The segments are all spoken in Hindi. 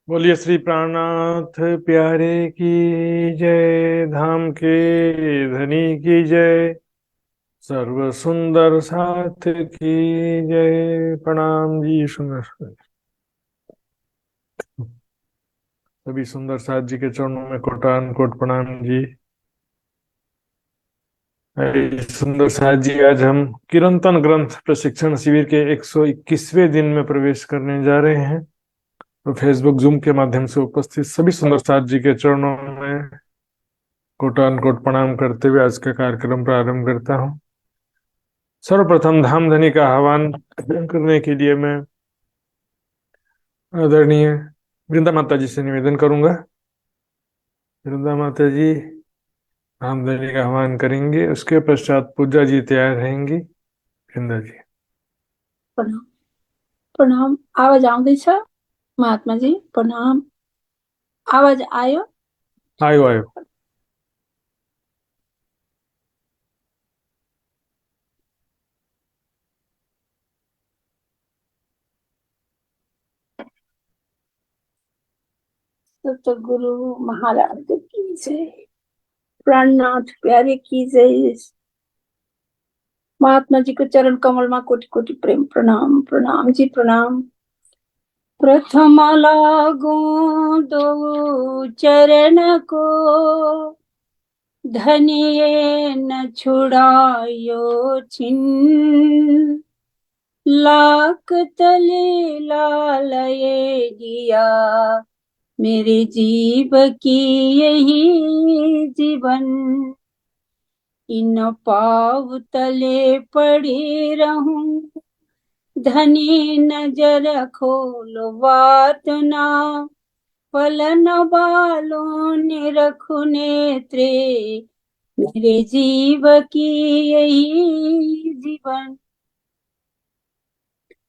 बोलिए श्री प्राणनाथ प्यारे की जय। धाम के धनी की जय। सर्व सुंदर साथ की जय। प्रणाम जी। सुंदर सभी सुंदर साथ जी के चरणों में कोटान कोट प्रणाम जी। सुंदर साथ जी, आज हम किरंतन ग्रंथ प्रशिक्षण शिविर के 121वें दिन में प्रवेश करने जा रहे हैं। तो फेसबुक जूम के माध्यम से उपस्थित सभी सुंदर साथ जी के चरणों में कोटान कोट प्रणाम करते हुए आज का कार्यक्रम प्रारंभ करता हूँ। सर्वप्रथम धाम धनी का आह्वान करने के लिए मैं आदरणीय वृंदा माता जी से निवेदन करूंगा। वृंदा माता जी धाम धनी का आह्वान करेंगे, उसके पश्चात पूजा जी तैयार रहेंगी। वृंदा जी। प्रणाम। प्रणाम। आवाज आउँदैछ महात्माजी? प्रणाम। आवाज आयो? आयो आयो। सतगुरु महाराज की जय। प्राणनाथ प्यारे की जय। महात्मा जी को चरण कमल में कोटि कोटि प्रेम प्रणाम। प्रणाम जी प्रणाम। प्रथम लागू दो चरण को, धनिये न छुड़ायो छिन। लाख तले लालये दिया, मेरे जीव की यही जीवन। इन पाव तले पड़े रहूं, धनी नजर खोलो बात ना। पलन बालों ने रखु नेत्रे, मेरे जीव की यही जीवन।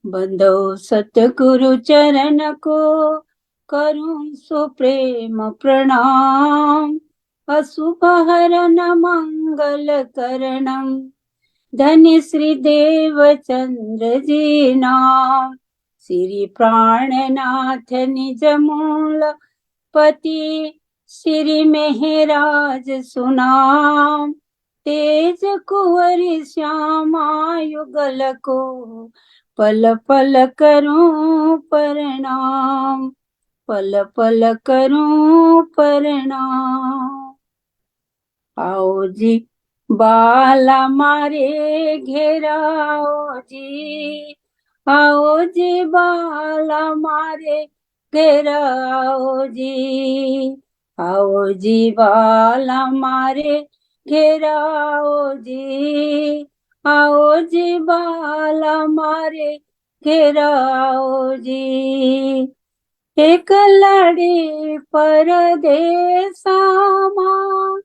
बंदो सतगुरु चरण को, करूं सो प्रेम प्रणाम। अशुभ हरन मंगल करणम, धन्य श्री देव चंद्र जी नाम। श्री प्राणनाथ निज मूल पति, श्री मेहराज सुनाम। तेज कुंवर श्यामा युगल को, पल पल करूं प्रणाम। पल पल करूं प्रणाम। आओ जी बाला मारे घेराओ जी। आओ जी बाला मारे घेराओ जी। आओ जी बाला मारे घेराओ जी। आओ जी बाला मारे घेराओ जी। एक लड़ी परदेसा मां,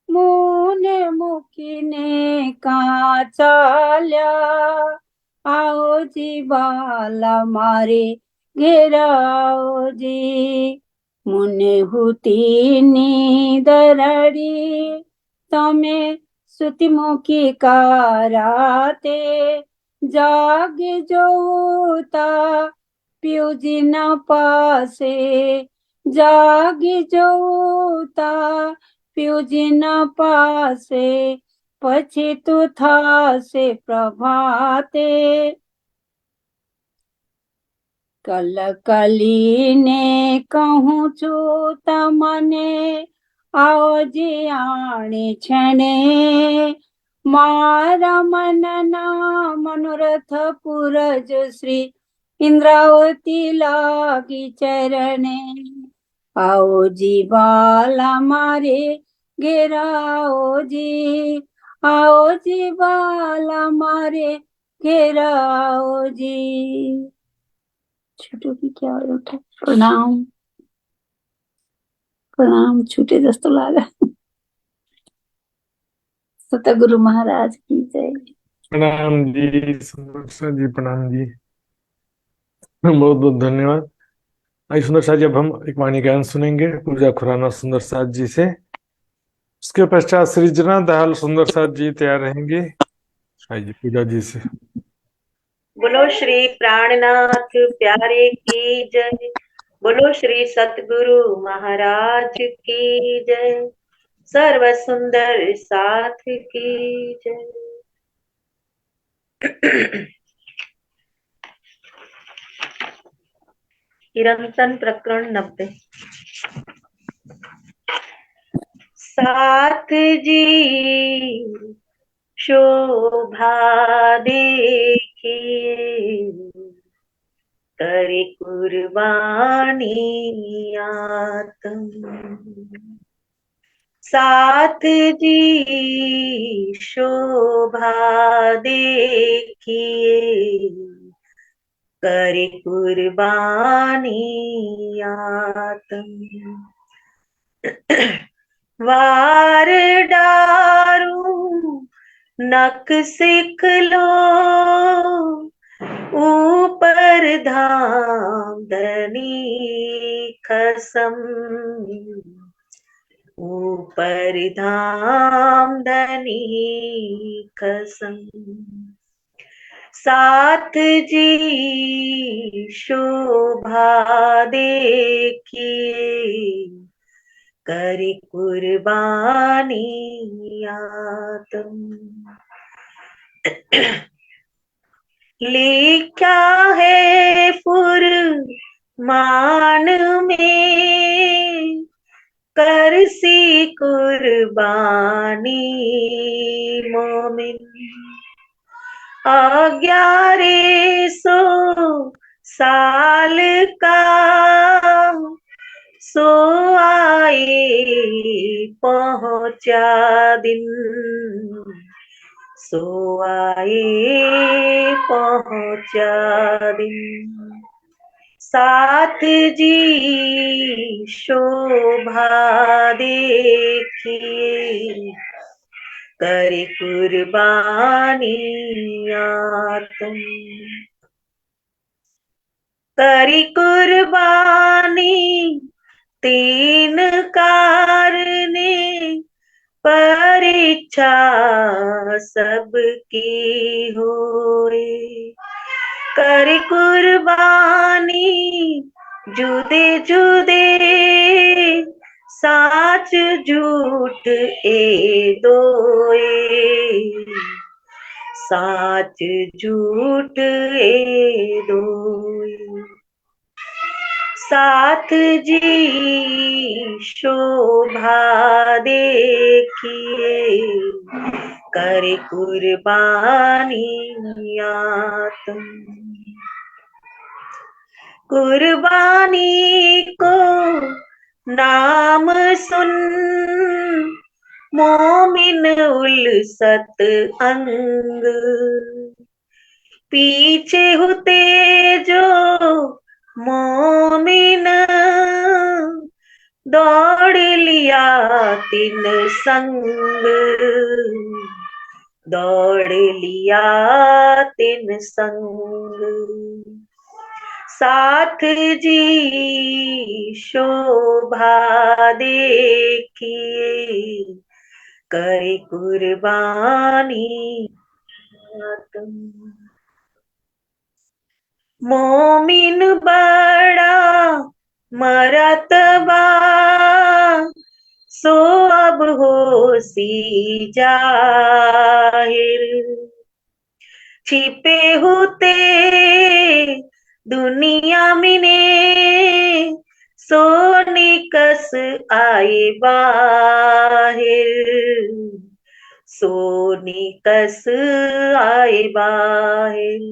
मुने मुकीने का चाल्या। आओ जी बाला मारे घेराओ जी। मुने हुती दरड़ी, तमे सुति मुखी कराते। जाग जोता प्यूजी न पासे, जागी जोता प्यूजी न पासे। પછી તું થાશે પ્રભાતે। કલ કલીને કહું છું તમને, આવજે આણે છણે। મારા મનના મનોરથ પૂરજ શ્રી इंद्रावती लागी चरणे। आओ जी बाला मारे घेराओ जी। आओ जी बाला मारे घेराओ जी। छोटो की क्या उठा। प्रणाम। प्रणाम छूटे जस्तो लाग्यो। सतगुरु महाराज की जय। प्रणाम जी। सुंदर साथ जी प्रणाम जी। बहुत बहुत धन्यवाद। आइए सुंदर साथ जी, अब हम एक वाणी ज्ञान सुनेंगे पूजा खुराना सुंदर साथ जी से। उसके पश्चात सृजना दयाल सुंदर साथ जी तैयार रहेंगे। आइए पूजा जी से। बोलो श्री प्राणनाथ प्यारे की जय। बोलो श्री सतगुरु महाराज की जय। सर्व सुंदर साथ की जय। कीर्तन प्रकरण 90। साथ जी शोभा देखिए, करे कुर्बानी आत्म। साथ जी शोभा देखिए, करे कुर्बानी आत्म। वार डारू नक सिख लो, ऊपर धाम धनी खसम। ऊपर धाम धनी खसम। साथ जी शोभा देखिए, करे कुर्बानी आत्म। लिखा है फुरमान में, कर सी कुर्बानी मोमिन। 1100 साल का सो आए पहुंचा दिन। सो आए पहुंचा दिन। साथ जी शोभा देखिए, करे कुर्बानी आत्म। करी कुर्बानी तीन कारने, परीक्षा सबकी होए। करी कुर्बानी जुदे जुदे, साच झूठ ए दोए। साच झूठ ए दोए। साथ जी शोभा देखिए, करे कुर्बानी आत्म। कुर्बानी को नाम सुन, मोमिन उलसत अंग। पीछे होते जो मोमिन, दौड़ लिया तिन संग। दौड़ लिया तिन संग। साथ जी शोभा देखिए, करे कुर्बानी आत्म। मोमिन बड़ा मरतबा, सो अब होसी जाहिर। छिपे होते दुनिया में, सो निकस आए बाहिर। सो निकस आए बाहिर।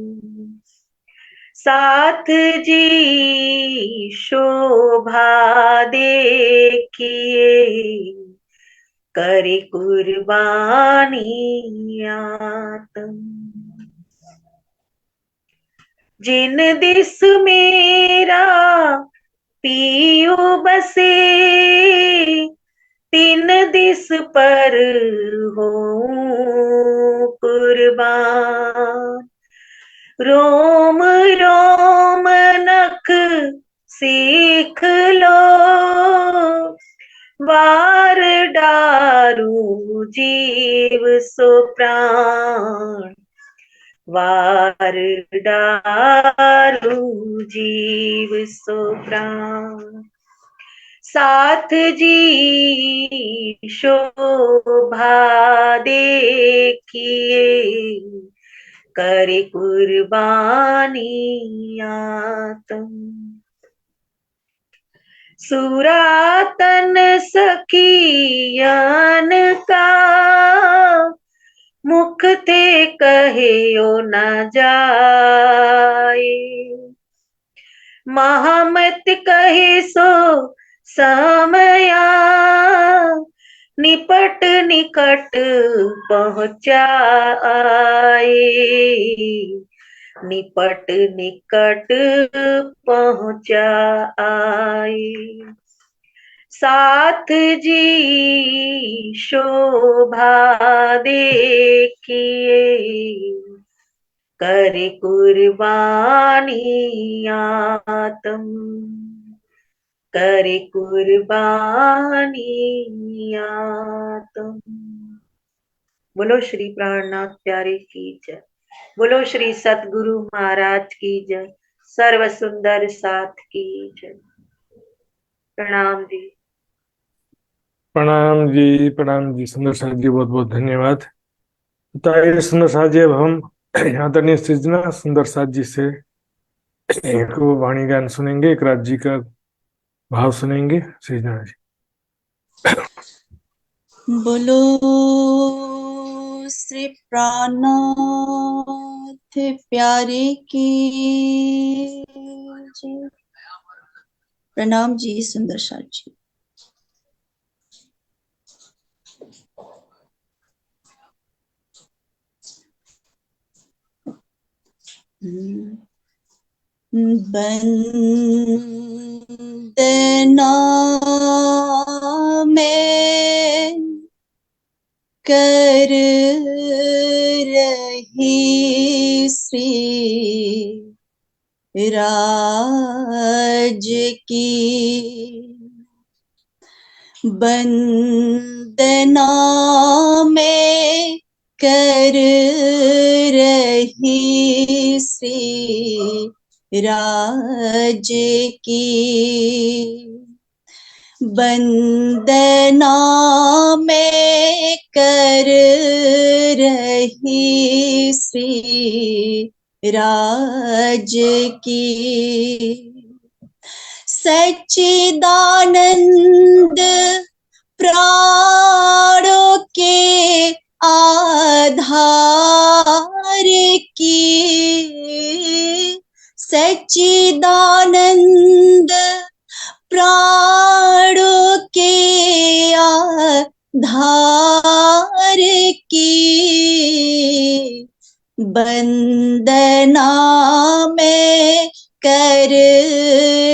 साथ जी शोभा देखिए, करे कुर्बानी आत्म। जिन दिस मेरा पियो बसे, तीन दिस पर हो कुर्बान। रोम रोम नख सीख लो, वार डारू जीव सो प्राण। वार डारू जीव सो प्राण। साथ जी शोभा देखिए, करे कुर्बानी आतम। सुरातन सखियन का, मुख ते कहियो न जाए। महामत कहे सो समया, निपट निकट पहुँचाए। निपट निकट पहुँचाए। साथ जी शोभा देखिए, करे कुर्बानी आतम। करे कुर्बानी आतम। बोलो श्री प्राणनाथ प्यारे की जय। बोलो श्री सतगुरु महाराज की जय। सर्व सुंदर साथ की जय। प्रणाम जी। प्रणाम जी सुंदर साथ जी, बहुत बहुत धन्यवाद। तो आइए सुंदर साथ जी, अब हम आदरणीय सृजना सुंदर साथ जी से एक वाणी गान सुनेंगे, एक राज जी का भाव सुनेंगे। सृजना जी। बोलो श्री प्राणनाथ प्यारे की जय। प्रणाम जी सुंदर साथ जी। बंदना में कर रही श्री राज की, बंदना में कर रही श्री राज की, वंदना में कर रही श्री राज की, सच्चिदानंद प्राणों के आधार की, सच्चिदानंद प्राणों के आधार की, वंदना में कर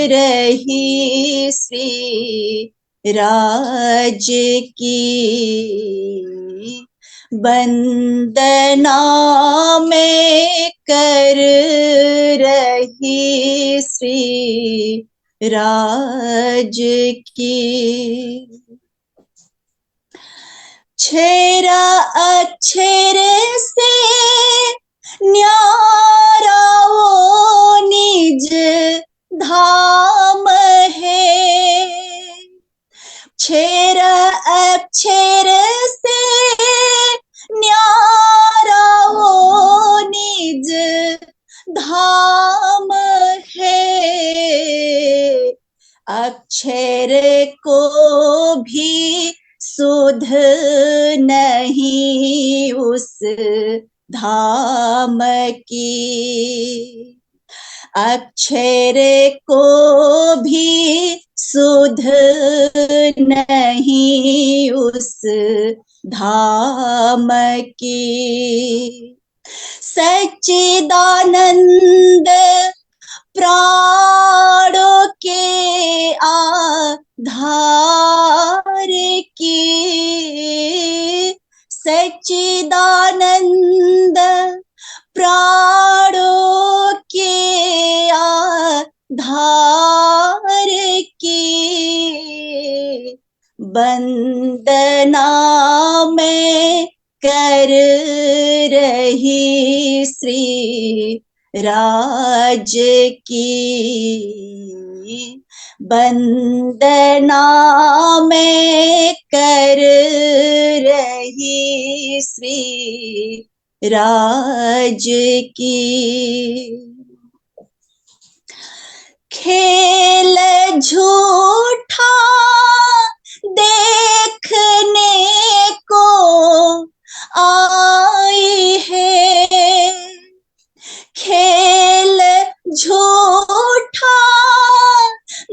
रही श्री राज की, वंदना में कर रही श्री राज की। छेरा अक्षर से न्यारा वो निज धाम है, छेरा अक्षर से न्यारा वो निज धाम है, अक्षर को भी सुध नहीं उस धाम की, अक्षर को भी सुध नहीं उस धाम की, सच्चिदानंद प्राणों के आधार की, सच्चिदानंद प्राणों के आधार की, वंदना में कर रही श्री राज की वंदना मैं कर रही श्री राज की। खेल झूठा देखने को आई है, खेल झूठा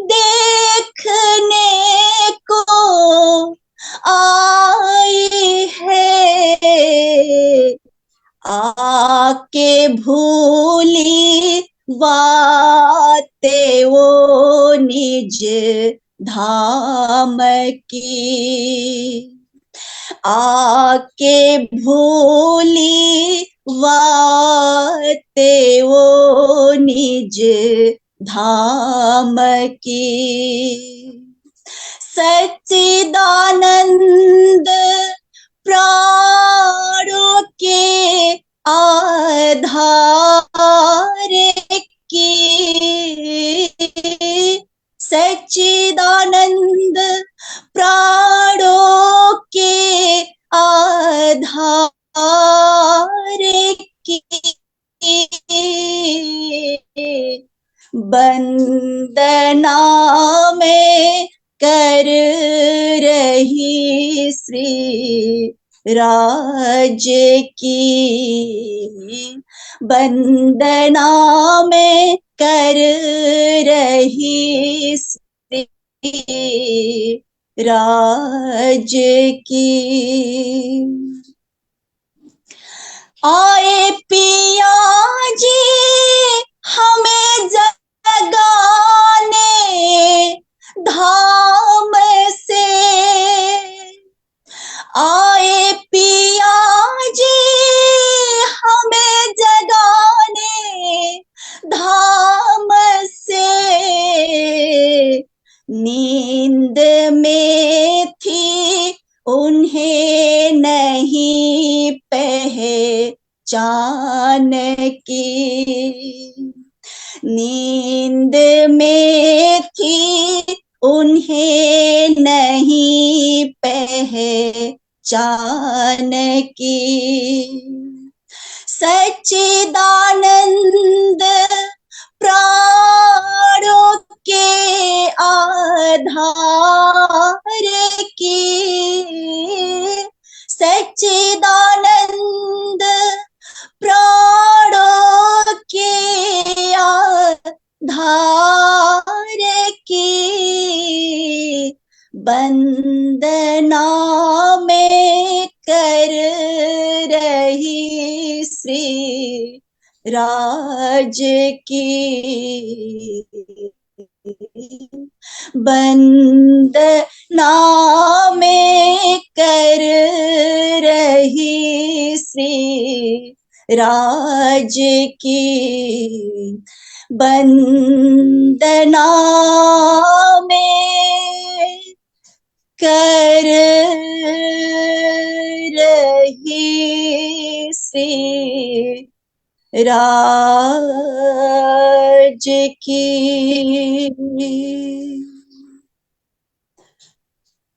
देखने को आई है। आके भूली बातें वो निज धाम की, आके भूली बातें वो निज धाम की। सच्चिदानंद प्राणों के आधार की, सच्चिदानंद प्राणों के आधार की। वंदना में कर रही श्री राज की, वंदना में कर रही श्री राज की। आए पिया जी हमें जगाने धाम से, आए पिया जी हमें जगाने धाम से। नींद में थी उन्हें नहीं पहचान की, नींद में थी उन्हें नहीं पहचान की। सच्चिदानंद प्राणों के आधार की, सच्चिदानंद प्राणों के आधार की। वंदना में कर रही श्री राज की, वंदना में कर रही श्री राज की, वंदना में कर रही श्री राज की।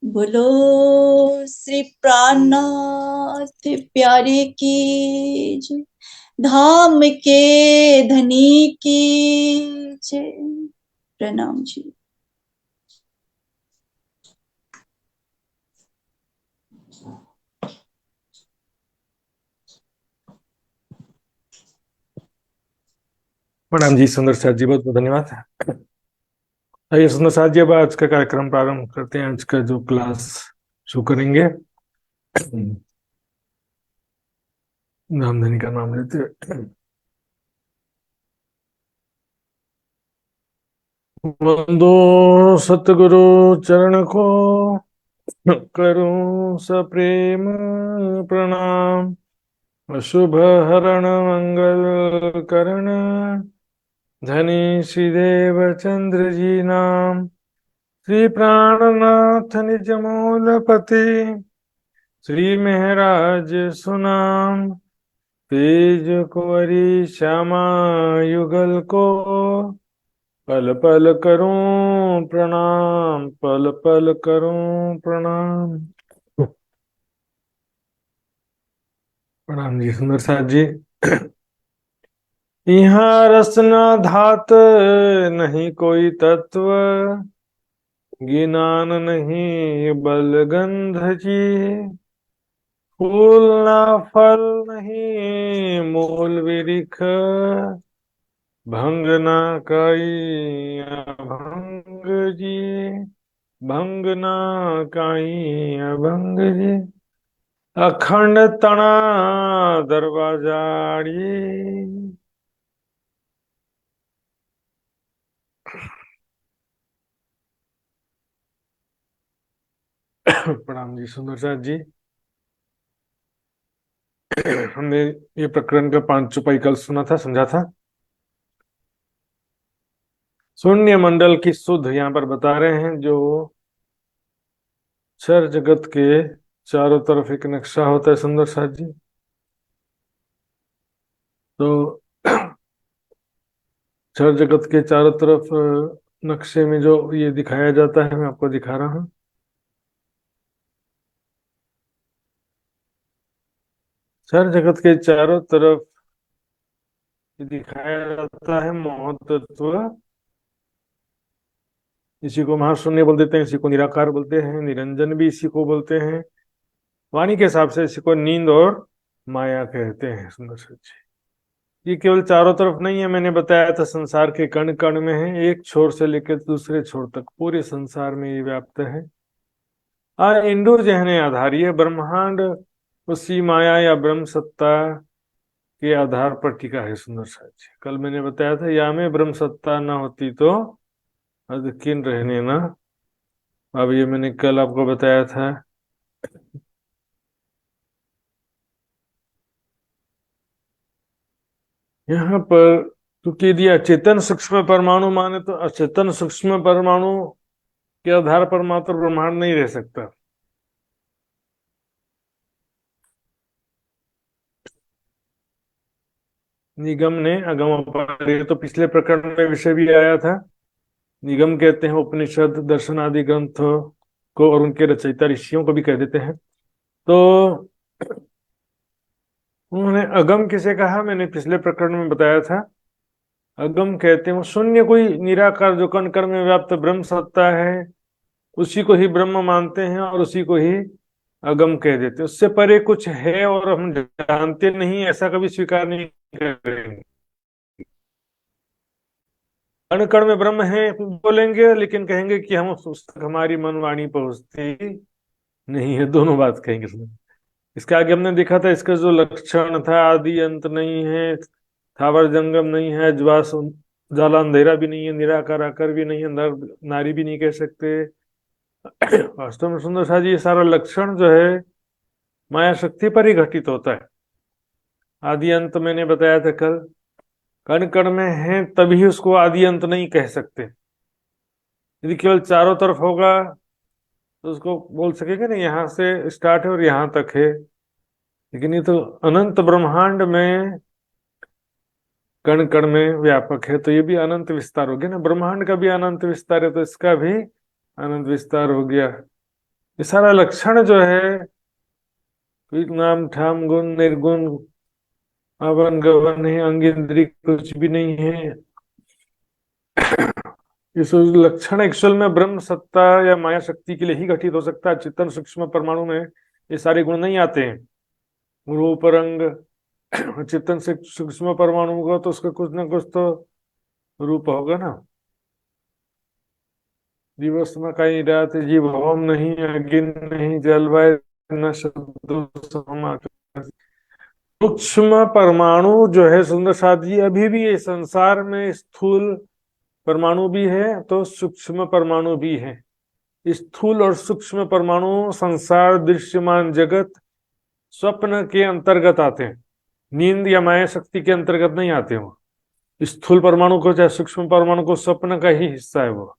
बोलो श्री प्राणनाथ प्यारे की जय, धाम के धनी की जय। प्रणाम जी। प्रणाम जी सुंदर साथ जी, बहुत बहुत धन्यवाद। आइए सुंदर साथ जी, अब आज का कार्यक्रम प्रारंभ करते हैं। आज का जो क्लास शुरू करेंगे, नामधनी का नाम लेते हुए। वंदो सतगुरु चरण को, करूं सप्रेम प्रणाम। शुभ हरण मंगल करण, धनी श्री देव चंद्र जी नाम। श्री प्राणनाथ निज मूल पति, श्री महराज सुनाम। तेज कुंवरी श्यामा युगल को, पल पल करूं प्रणाम, पल पल करूं प्रणाम। प्रणाम जी सुंदर साथ जी। यहाँ रसना धात नहीं कोई तत्व, गिनान नहीं बल गंध जी। फूल ना फल नहीं मूल वृक्ष, भंग ना काई अभंग जी। भंग ना काई अभंग जी। अखंड तना दरवाजाड़ी। प्रणाम जी सुंदर साथ जी। हमने ये प्रकरण का 5 चौपाई कल सुना था, समझा था। शून्य मंडल की शुद्ध यहाँ पर बता रहे हैं, जो क्षर जगत के चारों तरफ एक नक्शा होता है सुंदर साथ जी। तो क्षर जगत के चारों तरफ नक्शे में जो ये दिखाया जाता है, मैं आपको दिखा रहा हूँ। क्षर जगत के चारों तरफ ये दिखाया जाता है महत्त्व। इसी को महाशून्य बोल देते हैं, इसी को निराकार बोलते हैं, निरंजन भी इसी को बोलते हैं। वाणी के हिसाब से इसी को नींद और माया कहते हैं सुंदर साथ। ये केवल चारों तरफ नहीं है, मैंने बताया था संसार के कण कण में है, एक छोर से लेकर दूसरे छोर तक पूरे संसार में ये व्याप्त है। इंडो जहने आधारीय ब्रह्मांड उसी माया या ब्रह्म सत्ता के आधार पर टिका है सुंदर साथ। कल मैंने बताया था, या में ब्रह्म सत्ता ना होती तो अदकिन रहने ना। अब ये मैंने कल आपको बताया था। यहाँ पर क्योंकि यदि अचेतन सूक्ष्म परमाणु माने तो अचेतन सूक्ष्म परमाणु के आधार पर मात्र ब्रह्मांड नहीं रह सकता। निगम ने अगम अपार, ये तो पिछले प्रकरण में विषय भी आया था। निगम कहते हैं उपनिषद दर्शन आदि ग्रंथों को, और उनके रचयिता ऋषियों को भी कह देते हैं। तो उन्होंने अगम किसे कहा, मैंने पिछले प्रकरण में बताया था। अगम कहते हैं वो शून्य, कोई निराकार जो कण कण में व्याप्त ब्रह्म सत्ता है, उसी को ही ब्रह्म मानते हैं और उसी को ही अगम कह देते हैं। उससे परे कुछ है और हम जानते नहीं, ऐसा कभी स्वीकार नहीं करेंगे। कण कण में ब्रह्म है बोलेंगे, लेकिन कहेंगे कि हम उस तक हमारी मनवाणी पहुंचती नहीं है, दोनों बात कहेंगे। इसके आगे हमने देखा था, इसका जो लक्षण था, आदि अंत नहीं है, थावर जंगम नहीं है, ज्वास जाला अंधेरा भी नहीं है, निराकार आकर भी नहीं है, नर नारी भी नहीं कह सकते। वास्तव में सुंदर सा जी, ये सारा लक्षण जो है माया शक्ति पर ही घटित होता है। आदि अंत मैंने बताया था कल, कण कण में है तभी उसको आदि अंत नहीं कह सकते। यदि केवल चारों तरफ होगा तो उसको बोल सकेंगे ना यहाँ से स्टार्ट है और यहाँ तक है। लेकिन ये तो अनंत ब्रह्मांड में कण कण में व्यापक है, तो ये भी अनंत विस्तार हो गया ना। ब्रह्मांड का भी अनंत विस्तार है, तो इसका भी अनंत विस्तार हो गया। ये सारा लक्षण जो है, कोई नाम ठाम गुण निर्गुण अवन गवन है, अंग इंद्री कुछ भी नहीं है। इस लक्षण एक्चुअल में ब्रह्म सत्ता या माया शक्ति के लिए ही घटित हो सकता है। चेतन सूक्ष्म परमाणु में ये सारे गुण नहीं आते हैं। रूप रंग चेतन से सूक्ष्म परमाणु होगा तो उसका कुछ ना कुछ तो रूप होगा ना। दिवस में कहीं रात जीव होम नहीं, अग्नि नहीं, जलवायु न शब्द। सूक्ष्म परमाणु जो है सुंदर साथ जी, अभी भी ये संसार में स्थूल परमाणु भी है तो सूक्ष्म परमाणु भी है। स्थूल और सूक्ष्म परमाणु संसार दृश्यमान जगत स्वप्न के अंतर्गत आते हैं, नींद या माया शक्ति के अंतर्गत नहीं आते हो। स्थूल परमाणु को चाहे सूक्ष्म परमाणु को स्वप्न का ही हिस्सा है वो।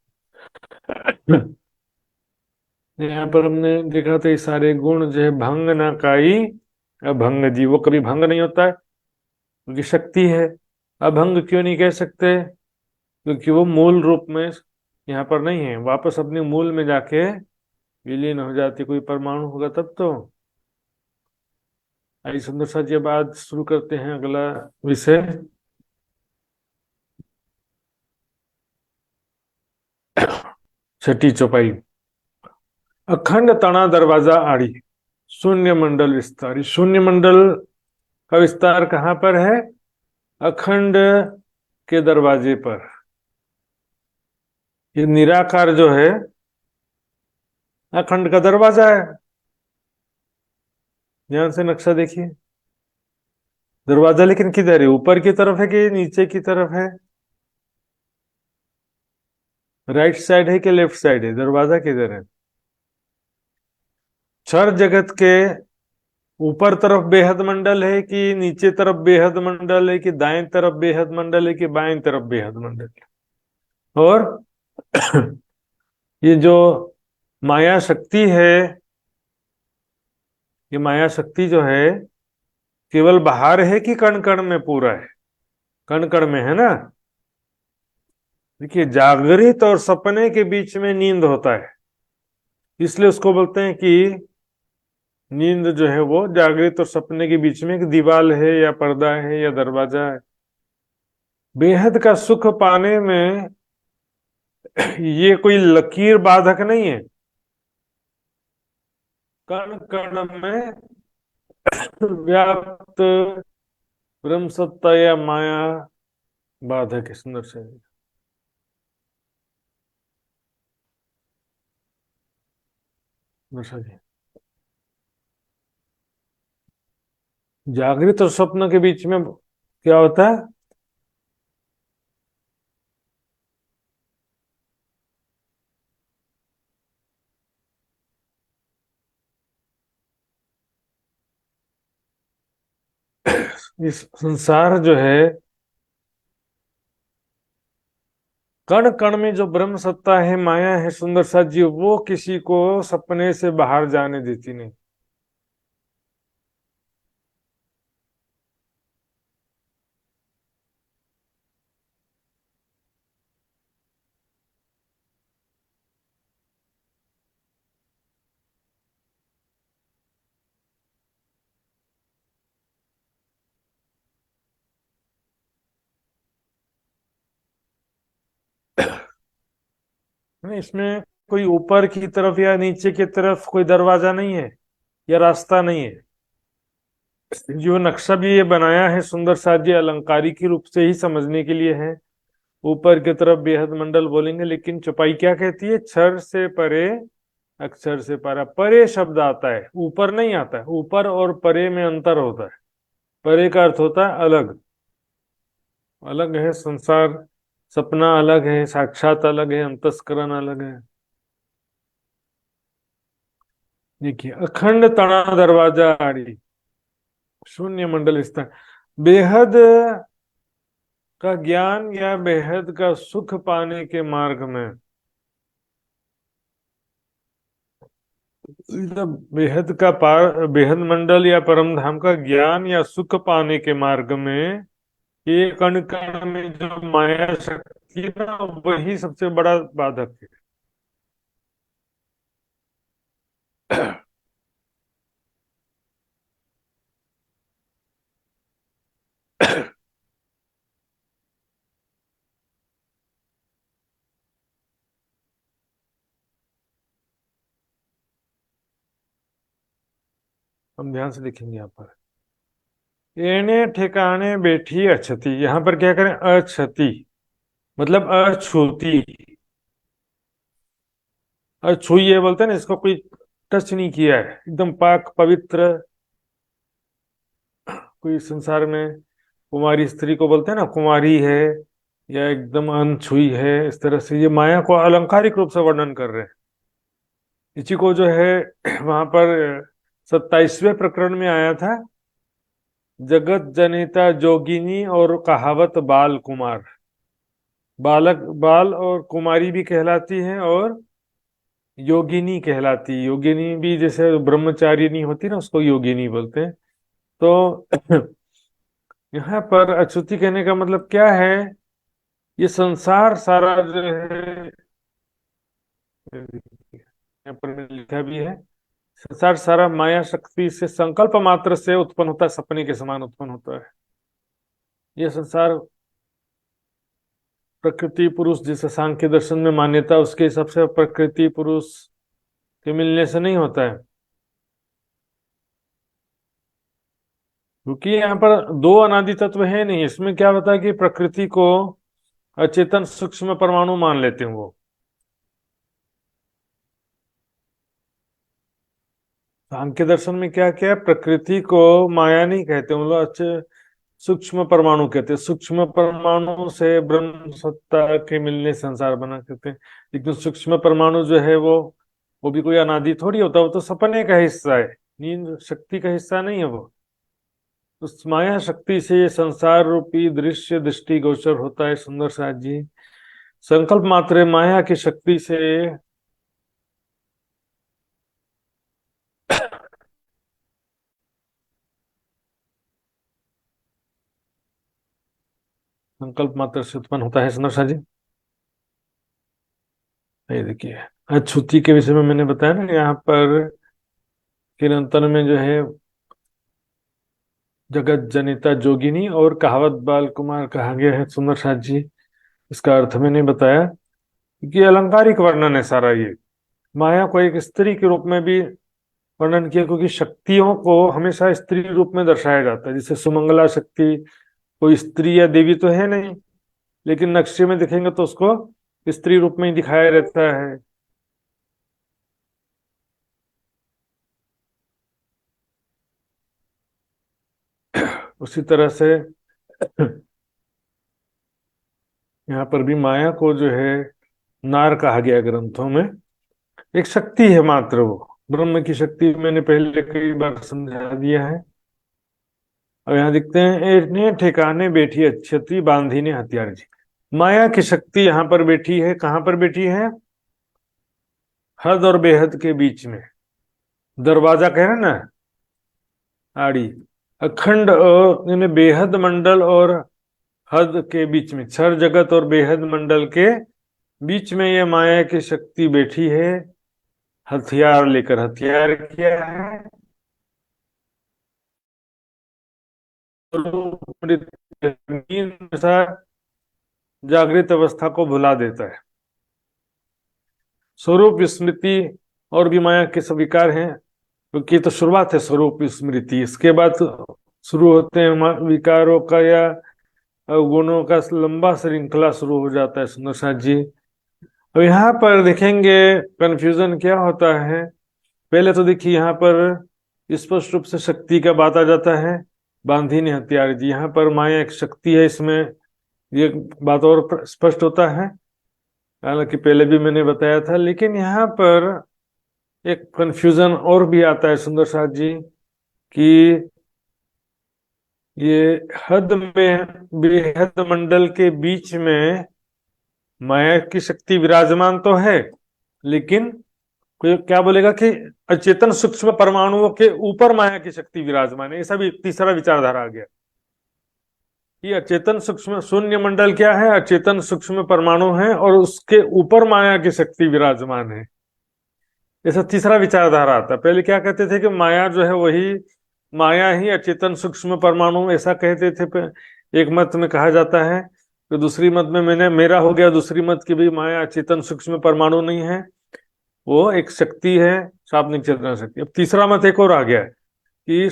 यहाँ पर हमने देखा था ये सारे गुण जो है भंग ना काई अभंग जी, वो कभी भंग नहीं होता है, क्योंकि शक्ति है। अभंग क्यों नहीं कह सकते? क्योंकि वो मूल रूप में यहाँ पर नहीं है, वापस अपने मूल में जाके विलीन हो जाती, कोई परमाणु होगा तब तो। आइए सुंदर सा जी, अब आज शुरू करते हैं अगला विषय। छठी चौपाई। अखंड तना दरवाजा आड़ी, शून्य मंडल विस्तारी। शून्य मंडल का विस्तार कहाँ पर है? अखंड के दरवाजे पर। ये निराकार जो है अखंड का दरवाजा है। ध्यान से नक्शा देखिए। दरवाजा लेकिन किधर है? ऊपर की तरफ है कि नीचे की तरफ है? राइट साइड है कि लेफ्ट साइड है? दरवाजा किधर है? क्षर जगत के ऊपर तरफ बेहद मंडल है कि नीचे तरफ बेहद मंडल है कि दाएं तरफ बेहद मंडल है कि बाएं तरफ बेहद मंडल है? और ये जो माया शक्ति है, ये माया शक्ति जो है केवल बाहर है कि कण कण में पूरा है? कण कण में है ना। देखिए, जागृत और सपने के बीच में नींद होता है, इसलिए उसको बोलते हैं कि नींद जो है वो जागृत और सपने के बीच में एक दीवार है या पर्दा है या दरवाजा है। बेहद का सुख पाने में ये कोई लकीर बाधक नहीं है। कण कण में व्याप्त ब्रह्म सत्ता या माया बाधक है। सुंदर से नशा जी। जागृत और स्वप्न के बीच में क्या होता है? इस संसार जो है, कण कण में जो ब्रह्म सत्ता है, माया है, सुंदर सा जीव, वो किसी को सपने से बाहर जाने देती नहीं। नहीं, इसमें कोई ऊपर की तरफ या नीचे की तरफ कोई दरवाजा नहीं है या रास्ता नहीं है। जो नक्शा भी ये बनाया है सुंदर साज, ये अलंकारिक रूप से ही समझने के लिए है। ऊपर की तरफ बेहद मंडल बोलेंगे, लेकिन चौपाई क्या कहती है? क्षर से परे, अक्षर से परा। परे शब्द आता है, ऊपर नहीं आता है। ऊपर और परे में अंतर होता है। परे का अर्थ होता है अलग। अलग है संसार, सपना अलग है, साक्षात अलग है, अंतस्करण अलग है। देखिए, अखंड तना दरवाजा आड़ी, शून्य मंडल स्थान। बेहद का ज्ञान या बेहद का सुख पाने के मार्ग में, मतलब बेहद का पार, बेहद मंडल या परम धाम का ज्ञान या सुख पाने के मार्ग में, ये कण कण में जो माया शक्ति है ना, वही सबसे बड़ा बाधक है। हम ध्यान से देखेंगे यहाँ पर। एने ठिकाने बैठी अछती, यहाँ पर क्या करें? अछती मतलब अछूती। अछूई है बोलते हैं ना, इसको कोई टच नहीं किया है, एकदम पाक पवित्र। कोई संसार में कुमारी स्त्री को बोलते हैं ना कुमारी है, या एकदम अनछुई है, इस तरह से ये माया को अलंकारिक रूप से वर्णन कर रहे हैं। इसी को जो है वहां पर 27वें प्रकरण में आया था, जगत जनिता जोगिनी और कहावत बाल कुमार। बालक, बाल और कुमारी भी कहलाती है और योगिनी कहलाती है। योगिनी भी जैसे ब्रह्मचारिणी होती है ना, उसको योगिनी बोलते हैं। तो यहाँ पर अच्युति कहने का मतलब क्या है? ये संसार सारा जो है, यहाँ पर मैंने लिखा भी है, संसार सारा माया शक्ति से संकल्प मात्र से उत्पन्न होता है, सपने के समान उत्पन्न होता है। ये संसार प्रकृति पुरुष जिसे सांख्य दर्शन में मान्यता, उसके हिसाब से प्रकृति पुरुष के मिलने से नहीं होता है, क्योंकि यहाँ पर दो अनादि तत्व है नहीं। इसमें क्या होता है कि प्रकृति को अचेतन सूक्ष्म परमाणु मान लेते हैं वो। सांख्य दर्शन में क्या क्या है, प्रकृति को माया नहीं कहते उन लोग, अच्छे सूक्ष्म परमाणु कहते हैं। सूक्ष्म परमाणु से ब्रह्म सत्ता के मिलने संसार बना कहते हैं। लेकिन सूक्ष्म परमाणु जो है वो भी कोई अनादि थोड़ी होता, वो तो सपने का हिस्सा है, नींद शक्ति का हिस्सा नहीं है वो। उस माया शक्ति से ये संसार रूपी दृश्य दृष्टि गोचर होता है। सुंदर साथ जी, संकल्प मात्र माया की शक्ति से संकल्प मात्र से उत्पन्न होता है। सुंदर साथ जी, ये देखिए अछूती के विषय में मैंने बताया ना, यहाँ पर किरंतन में जो है जगत जनिता जोगिनी और कहावत बाल कुमार कहा गया है। सुंदर साथ जी, इसका अर्थ मैंने बताया कि अलंकारिक वर्णन है सारा ये। माया को एक स्त्री के रूप में भी वर्णन किया, क्योंकि शक्तियों को हमेशा स्त्री रूप में दर्शाया जाता है। जैसे सुमंगला शक्ति कोई स्त्री या देवी तो है नहीं, लेकिन नक्शे में देखेंगे तो उसको स्त्री रूप में ही दिखाया रहता है। उसी तरह से यहाँ पर भी माया को जो है नार कहा गया ग्रंथों में। एक शक्ति है मात्र, वो ब्रह्म की शक्ति मैंने पहले कई बार समझा दिया है। और यहाँ दिखते हैं, इतने ठिकाने बैठी अच्छी बांधी ने हथियार जी। माया की शक्ति यहाँ पर बैठी है। कहाँ पर बैठी है? हद और बेहद के बीच में। दरवाजा कह रहे ना, आड़ी अखंड यानी बेहद मंडल और हद के बीच में, क्षर जगत और बेहद मंडल के बीच में ये माया की शक्ति बैठी है, हथियार लेकर। हथियार क्या है? जागृत अवस्था को भुला देता है। स्वरूप स्मृति और भी माया के स्वीकार हैं, क्योंकि तो शुरुआत है स्वरूप स्मृति, इसके बाद शुरू होते हैं विकारों का या गुणों का लंबा श्रृंखला शुरू हो जाता है। सुंदर साथ जी, अब यहाँ पर देखेंगे कंफ्यूजन क्या होता है। पहले तो देखिए यहाँ पर स्पष्ट रूप से शक्ति का बात आ जाता है, बांधी ने हथियार जी। यहाँ पर माया एक शक्ति है, इसमें ये बात और स्पष्ट होता है, हालांकि पहले भी मैंने बताया था। लेकिन यहाँ पर एक कंफ्यूजन और भी आता है सुंदर साथ जी, कि ये हद में बेहद मंडल के बीच में माया की शक्ति विराजमान तो है, लेकिन कोई क्या बोलेगा कि अचेतन सूक्ष्म परमाणुओं के ऊपर माया की शक्ति विराजमान है। ऐसा भी तीसरा विचारधारा आ गया कि अचेतन सूक्ष्म शून्य मंडल क्या है? अचेतन सूक्ष्म परमाणु है और उसके ऊपर माया की शक्ति विराजमान है। ऐसा तीसरा विचारधारा आता है। पहले क्या कहते थे कि माया जो है वही माया ही अचेतन सूक्ष्म परमाणु, ऐसा कहते थे। एक मत में कहा जाता है, तो दूसरी मत में मेरा हो गया दूसरी मत की भी माया अचेतन सूक्ष्म परमाणु नहीं है, वो एक शक्ति है, शाब्दिक चेतना शक्ति। अब तीसरा मत एक और आ गया है कि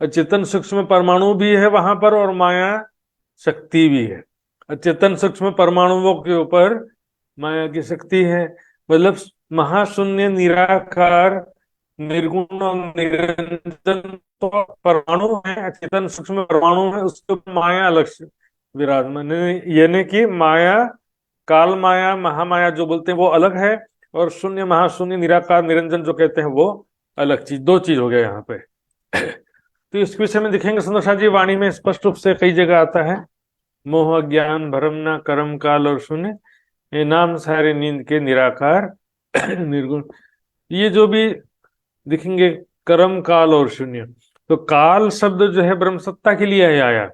अचेतन सूक्ष्म परमाणु भी है वहां पर और माया शक्ति भी है। अचेतन सूक्ष्म परमाणुओं के ऊपर माया की शक्ति है, मतलब महाशून्य निराकार निर्गुण और निरंजन तो परमाणु है, अचेतन सूक्ष्म परमाणु है, उसके ऊपर माया अलग से विराजमान। यानी कि माया, काल माया महामाया जो बोलते हैं वो अलग है, और शून्य महाशून्य निराकार निरंजन जो कहते हैं वो अलग चीज। दो चीज हो गया यहाँ पे। तो इस विषय में दिखेंगे सुंदर साथ जी, वाणी में स्पष्ट रूप से कई जगह आता है, मोह ज्ञान भरम न कर्म काल और शून्य, ये नाम सारे नींद के निराकार निर्गुण। ये जो भी दिखेंगे कर्म काल और शून्य, तो काल शब्द जो है ब्रह्म सत्ता के लिए है आया,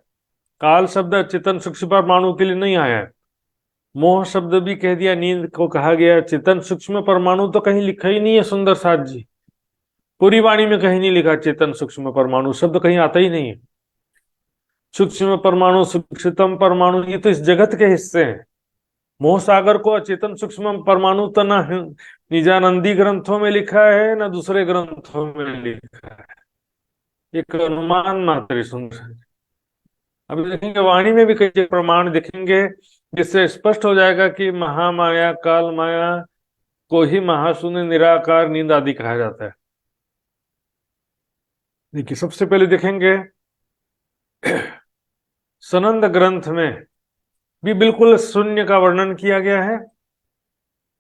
काल शब्द चेतन सूक्ष्म परमाणु के लिए नहीं आया है। मोह शब्द भी कह दिया, नींद को कहा गया। चेतन सूक्ष्म परमाणु तो कहीं लिखा ही नहीं है सुंदर साथ जी, पूरी वाणी में कहीं नहीं लिखा चेतन सूक्ष्म परमाणु शब्द, कहीं आता ही नहीं है। सूक्ष्म परमाणु, सूक्ष्मतम परमाणु, ये तो इस जगत के हिस्से हैं। मोह सागर को अचेतन सूक्ष्म परमाणु तो ना निजानंदी ग्रंथों में लिखा है ना दूसरे ग्रंथों में लिखा है, एक अनुमान मात्र है सुंदर। अब देखेंगे वाणी में भी कई प्रमाण देखेंगे जिससे स्पष्ट हो जाएगा कि महामाया, काल माया को ही महाशून्य, निराकार, नींद आदि कहा जाता है। देखिए सबसे पहले देखेंगे सनंद ग्रंथ में भी बिल्कुल शून्य का वर्णन किया गया है।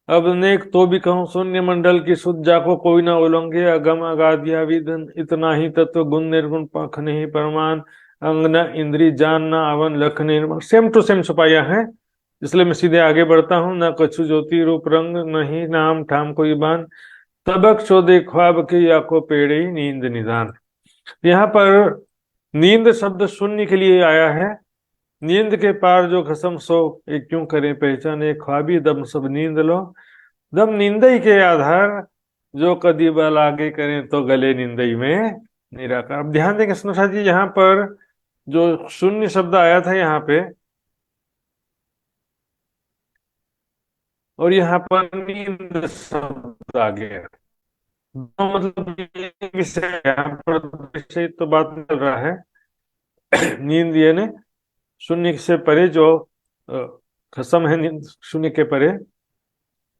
अब अनेक तो भी कहूं शून्य मंडल की सुज्जा को कोई ना उल्लंघे, अगम अगाधिया विधन इतना ही तत्व, गुण निर्गुण पाख नहीं परमान, अंग न इंद्री जान न oven lakh Nirmal. Same to same छुपाया है, इसलिए मैं सीधे आगे बढ़ता हूं। न कछु ज्योति रूप रंग नहीं नाम ठाम कोई बान, तबक चौदे ख्वाब के या को पेड़े नींद निदान। यहाँ पर नींद शब्द शून्य के लिए आया है। नींद के पार जो खसम सो एक क्यों करें पहचान, एक ख्वाबी दम सब नींद लो, दम नींदई के आधार, जो कदी बल आगे करें तो गले नींदई में निराकार। अब ध्यान देंगे सुनोषा जी, यहाँ पर जो शून्य शब्द आया था यहाँ पे, और यहाँ पर नींद शब्द आ गया, तो मतलब ये विषय यहाँ पर विषय तो बात नहीं चल रहा है। नींद ये ने शून्य से परे जो खसम है, नींद शून्य के परे,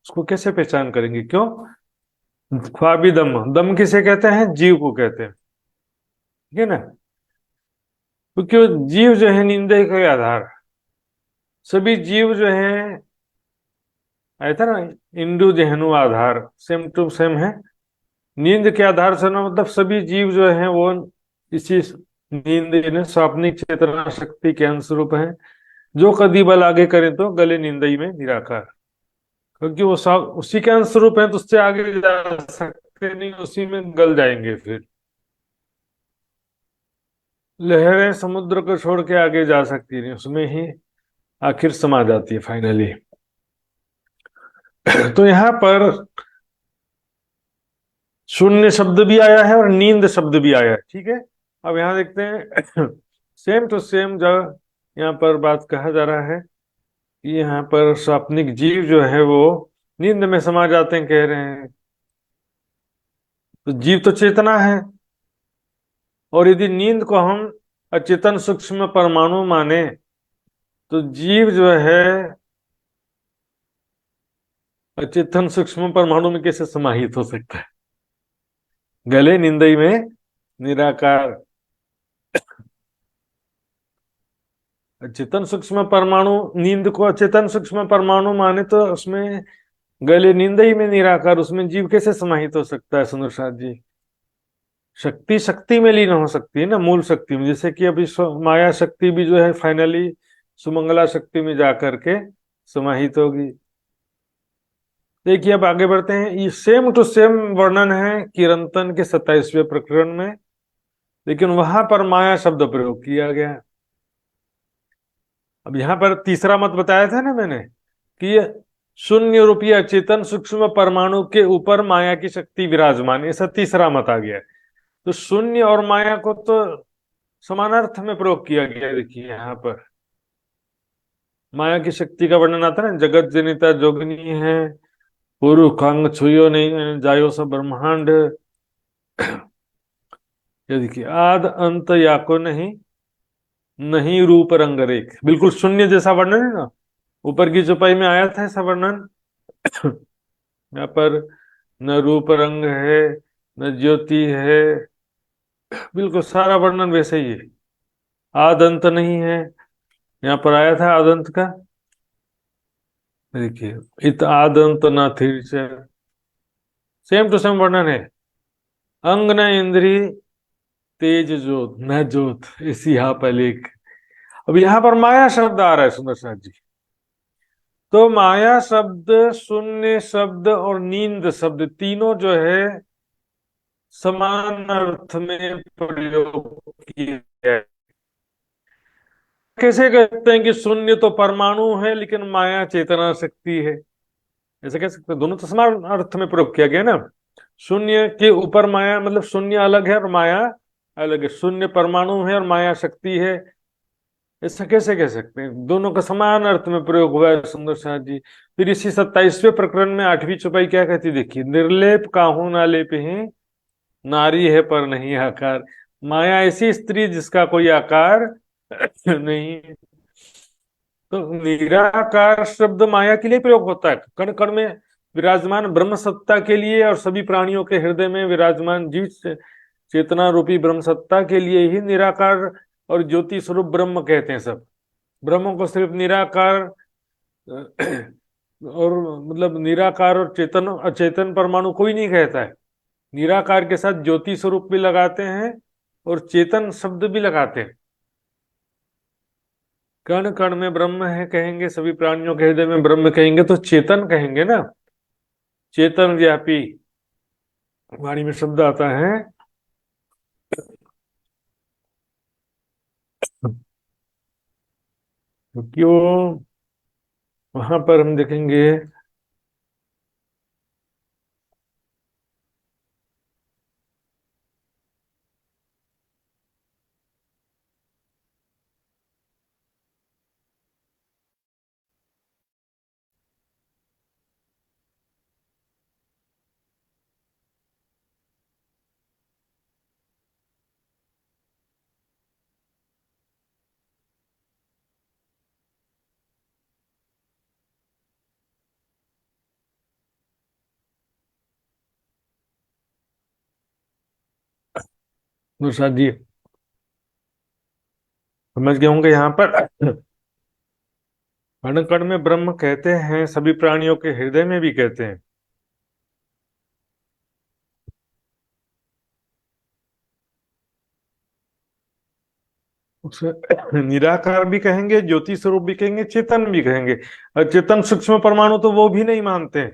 उसको कैसे पहचान करेंगे? क्यों? ख्वाबी दम, दम किसे कहते हैं? जीव को कहते हैं, ठीक है ना। क्योंकि जीव जो है नींद का आधार, सभी जीव जो है आया था ना, इंदु जहनु आधार, सेम टू सेम है। नींद के आधार से ना मतलब सभी जीव जो है वो इसी नींद ने स्वाप्निक चेतना शक्ति के अंशरूप है, जो कदी बल आगे करें तो गले नींदई में निराकार। क्योंकि वो सब उसी के अंशरूप है तो उससे आगे जा सकते नहीं, उसी में गल जाएंगे। फिर लहरें समुद्र को छोड़ के आगे जा सकती नहीं, उसमें ही आखिर समा जाती है फाइनली। तो यहाँ पर शून्य शब्द भी आया है और नींद शब्द भी आया है, ठीक है। अब यहाँ देखते हैं सेम टू सेम जो यहाँ पर बात कहा जा रहा है कि यहाँ पर स्वाप्निक जीव जो है वो नींद में समा जाते हैं, कह रहे हैं। तो जीव तो चेतना है, और यदि नींद को हम अचेतन सूक्ष्म परमाणु माने तो जीव जो है अचेतन सूक्ष्म परमाणु में कैसे समाहित हो सकता है? गले नींदई में निराकार। अचेतन सूक्ष्म परमाणु, नींद को अचेतन सूक्ष्म परमाणु माने तो उसमें गले नींदई में निराकार, उसमें जीव कैसे समाहित हो सकता है सुंदर साथ जी? शक्ति शक्ति में लीन हो सकती है ना, मूल शक्ति में। जैसे कि अभी माया शक्ति भी जो है फाइनली सुमंगला शक्ति में जाकर के समाहित होगी। देखिए अब आगे बढ़ते हैं। ये सेम टू सेम वर्णन है किरंतन के 27वें प्रकरण में, लेकिन वहां पर माया शब्द प्रयोग किया गया। अब यहाँ पर तीसरा मत बताया था ना मैंने कि ये शून्य रूपी अचेतन सूक्ष्म परमाणु के ऊपर माया की शक्ति विराजमान, ऐसा तीसरा मत आ गया। तो शून्य और माया को तो समानार्थ में प्रयोग किया गया। देखिए यहाँ पर माया की शक्ति का वर्णन आता है ना, जगत जनिता जोगनी है, पुरु खंग छुयो नहीं जायो सब ब्रह्मांड। ये देखिए आद अंत या को नहीं, नहीं रूप रंग रेख, बिल्कुल शून्य जैसा वर्णन है ना। ऊपर की चौपाई में आया था ऐसा वर्णन। यहाँ पर न रूप रंग है, न ज्योति है, बिल्कुल सारा वर्णन वैसे ही है। आद अंत नहीं है, यहाँ पर आया था आद अंत का। देखिए इत आद अंत न थिर, सेम टू सेम वर्णन है। अंग न इंद्री तेज जोत न जोत, इसी यहाँ पर लेख। अब यहाँ पर माया शब्द आ रहा है सुंदर साथ जी। तो माया शब्द, शून्य शब्द और नींद शब्द तीनों जो है समान अर्थ में प्रयोग किए गए। कैसे कहते हैं कि शून्य तो परमाणु है लेकिन माया चेतना शक्ति है? ऐसे कह सकते हैं, दोनों तो समान अर्थ में प्रयोग किया गया ना। शून्य के ऊपर माया, मतलब शून्य अलग है और माया अलग है। शून्य परमाणु है और माया शक्ति है, ऐसा कैसे कह सकते हैं? दोनों का समान अर्थ में प्रयोग हुआ है सुंदर साथ जी। फिर इसी 27वें प्रकरण में 8वीं चौपाई क्या कहती है, देखिए, निर्लेप काहू ना लेप ही, नारी है पर नहीं आकार। माया ऐसी स्त्री जिसका कोई आकार नहीं है। तो निराकार शब्द माया के लिए प्रयोग होता है, कण कण में विराजमान ब्रह्म सत्ता के लिए और सभी प्राणियों के हृदय में विराजमान जीव चेतना रूपी ब्रह्म सत्ता के लिए ही निराकार और ज्योति स्वरूप ब्रह्म कहते हैं सब। ब्रह्म को सिर्फ निराकार और मतलब निराकार और चेतन अचेतन परमाणु कोई नहीं कहता है। निराकार के साथ ज्योति स्वरूप भी लगाते हैं और चेतन शब्द भी लगाते हैं। कण कण में ब्रह्म है कहेंगे, सभी प्राणियों के हृदय में ब्रह्म कहेंगे तो चेतन कहेंगे ना। चेतन व्यापी वाणी में शब्द आता है। क्योंकि वो वहां पर हम देखेंगे नुरसाद जी, समझ गए होंगे यहाँ पर। कण कण में ब्रह्म कहते हैं, सभी प्राणियों के हृदय में भी कहते हैं। उसे निराकार भी कहेंगे, ज्योति स्वरूप भी कहेंगे, चेतन भी कहेंगे। और चेतन सूक्ष्म परमाणु तो वो भी नहीं मानते।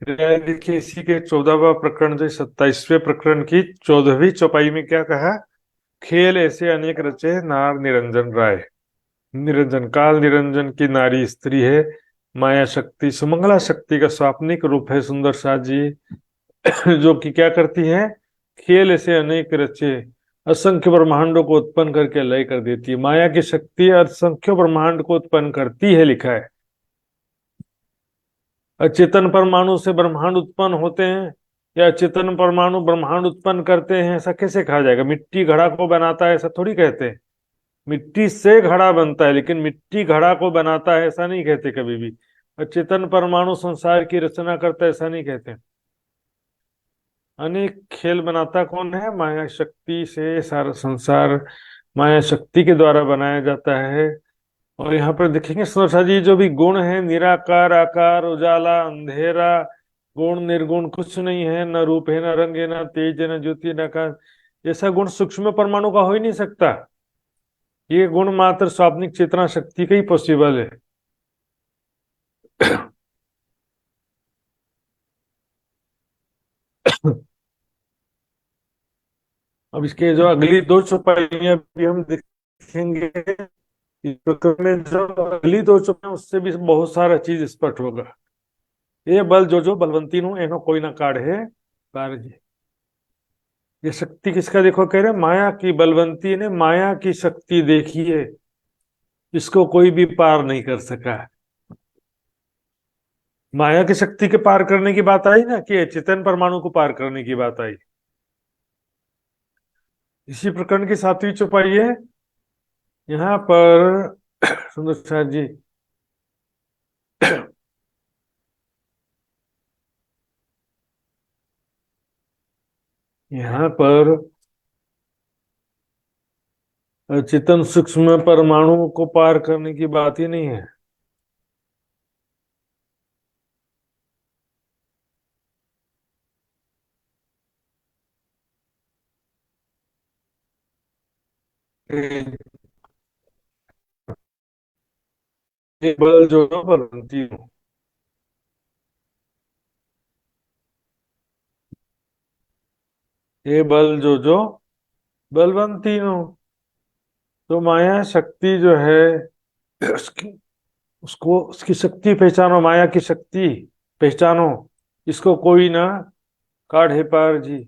देखिए इसी के 14वां प्रकरण जो 27वें प्रकरण की 14वीं चौपाई में क्या कहा, खेल ऐसे अनेक रचे नार निरंजन राय। निरंजन काल निरंजन की नारी स्त्री है, माया शक्ति सुमंगला शक्ति का स्वाप्निक रूप है सुंदर साथ जी। जो कि क्या करती है, खेल ऐसे अनेक रचे, असंख्य ब्रह्मांडों को उत्पन्न करके लय कर देती है। माया की शक्ति असंख्य ब्रह्मांड को उत्पन्न करती है, लिखा है। अचेतन परमाणु से ब्रह्मांड उत्पन्न होते हैं या चेतन परमाणु ब्रह्मांड उत्पन्न करते हैं, ऐसा कैसे कहा जाएगा? मिट्टी घड़ा को बनाता है ऐसा थोड़ी कहते हैं। मिट्टी से घड़ा बनता है लेकिन मिट्टी घड़ा को बनाता है ऐसा नहीं कहते कभी भी। अचेतन परमाणु संसार की रचना करता है ऐसा नहीं कहते। अनेक खेल बनाता कौन है? माया शक्ति से सारा संसार माया शक्ति के द्वारा बनाया जाता है। और यहाँ पर देखेंगे सुरसा जी, जो भी गुण है, निराकार आकार उजाला अंधेरा, गुण निर्गुण कुछ नहीं है, न रूप है, न रंग है, न तेज है, न ज्योति, न आकाश। ऐसा गुण सूक्ष्म परमाणु का हो ही नहीं सकता। ये गुण मात्र स्वाप्निक चेतना शक्ति का ही पॉसिबल है। अब इसके जो अगली दो चौपाइयां भी हम देखेंगे, इस प्रकरण में जो अगली दो चौपाइयां उससे भी बहुत सारा चीज स्पष्ट होगा। ये बल जो जो बलवंती नु एनो कोई ना काढ़े पार जी। ये शक्ति किसका, देखो कह रहे माया की बलवंती ने माया की शक्ति देखी है, इसको कोई भी पार नहीं कर सका। माया की शक्ति के पार करने की बात आई ना, कि चेतन परमाणु को पार करने की बात आई। इसी प्रकरण की 7वीं चौपाई है यहाँ पर। सुंदर साथ जी, यहाँ पर चेतन सूक्ष्म परमाणु को पार करने की बात ही नहीं है। ये बल जो जो बलवंती हूँ, ये बल जो जो बलवंती नो। तो माया शक्ति जो है उसकी उसको उसकी शक्ति पहचानो, माया की शक्ति पहचानो। इसको कोई ना काढ़े पार जी।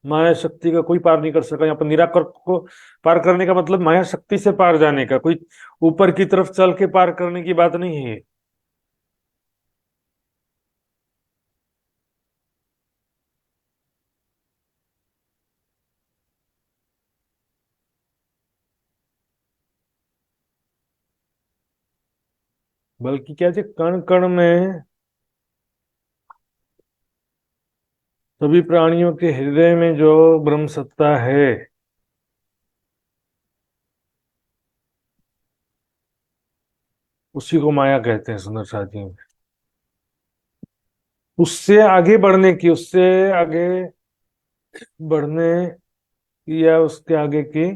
माया शक्ति का कोई पार नहीं कर सका। यहाँ पर निराकर को पार करने का मतलब माया शक्ति से पार जाने का, कोई ऊपर की तरफ चल के पार करने की बात नहीं है। बल्कि क्या जी, कण कण में, सभी प्राणियों के हृदय में जो ब्रह्म सत्ता है, उसी को माया कहते हैं सुंदर साथी में। उससे आगे बढ़ने की, उससे आगे बढ़ने या उसके आगे की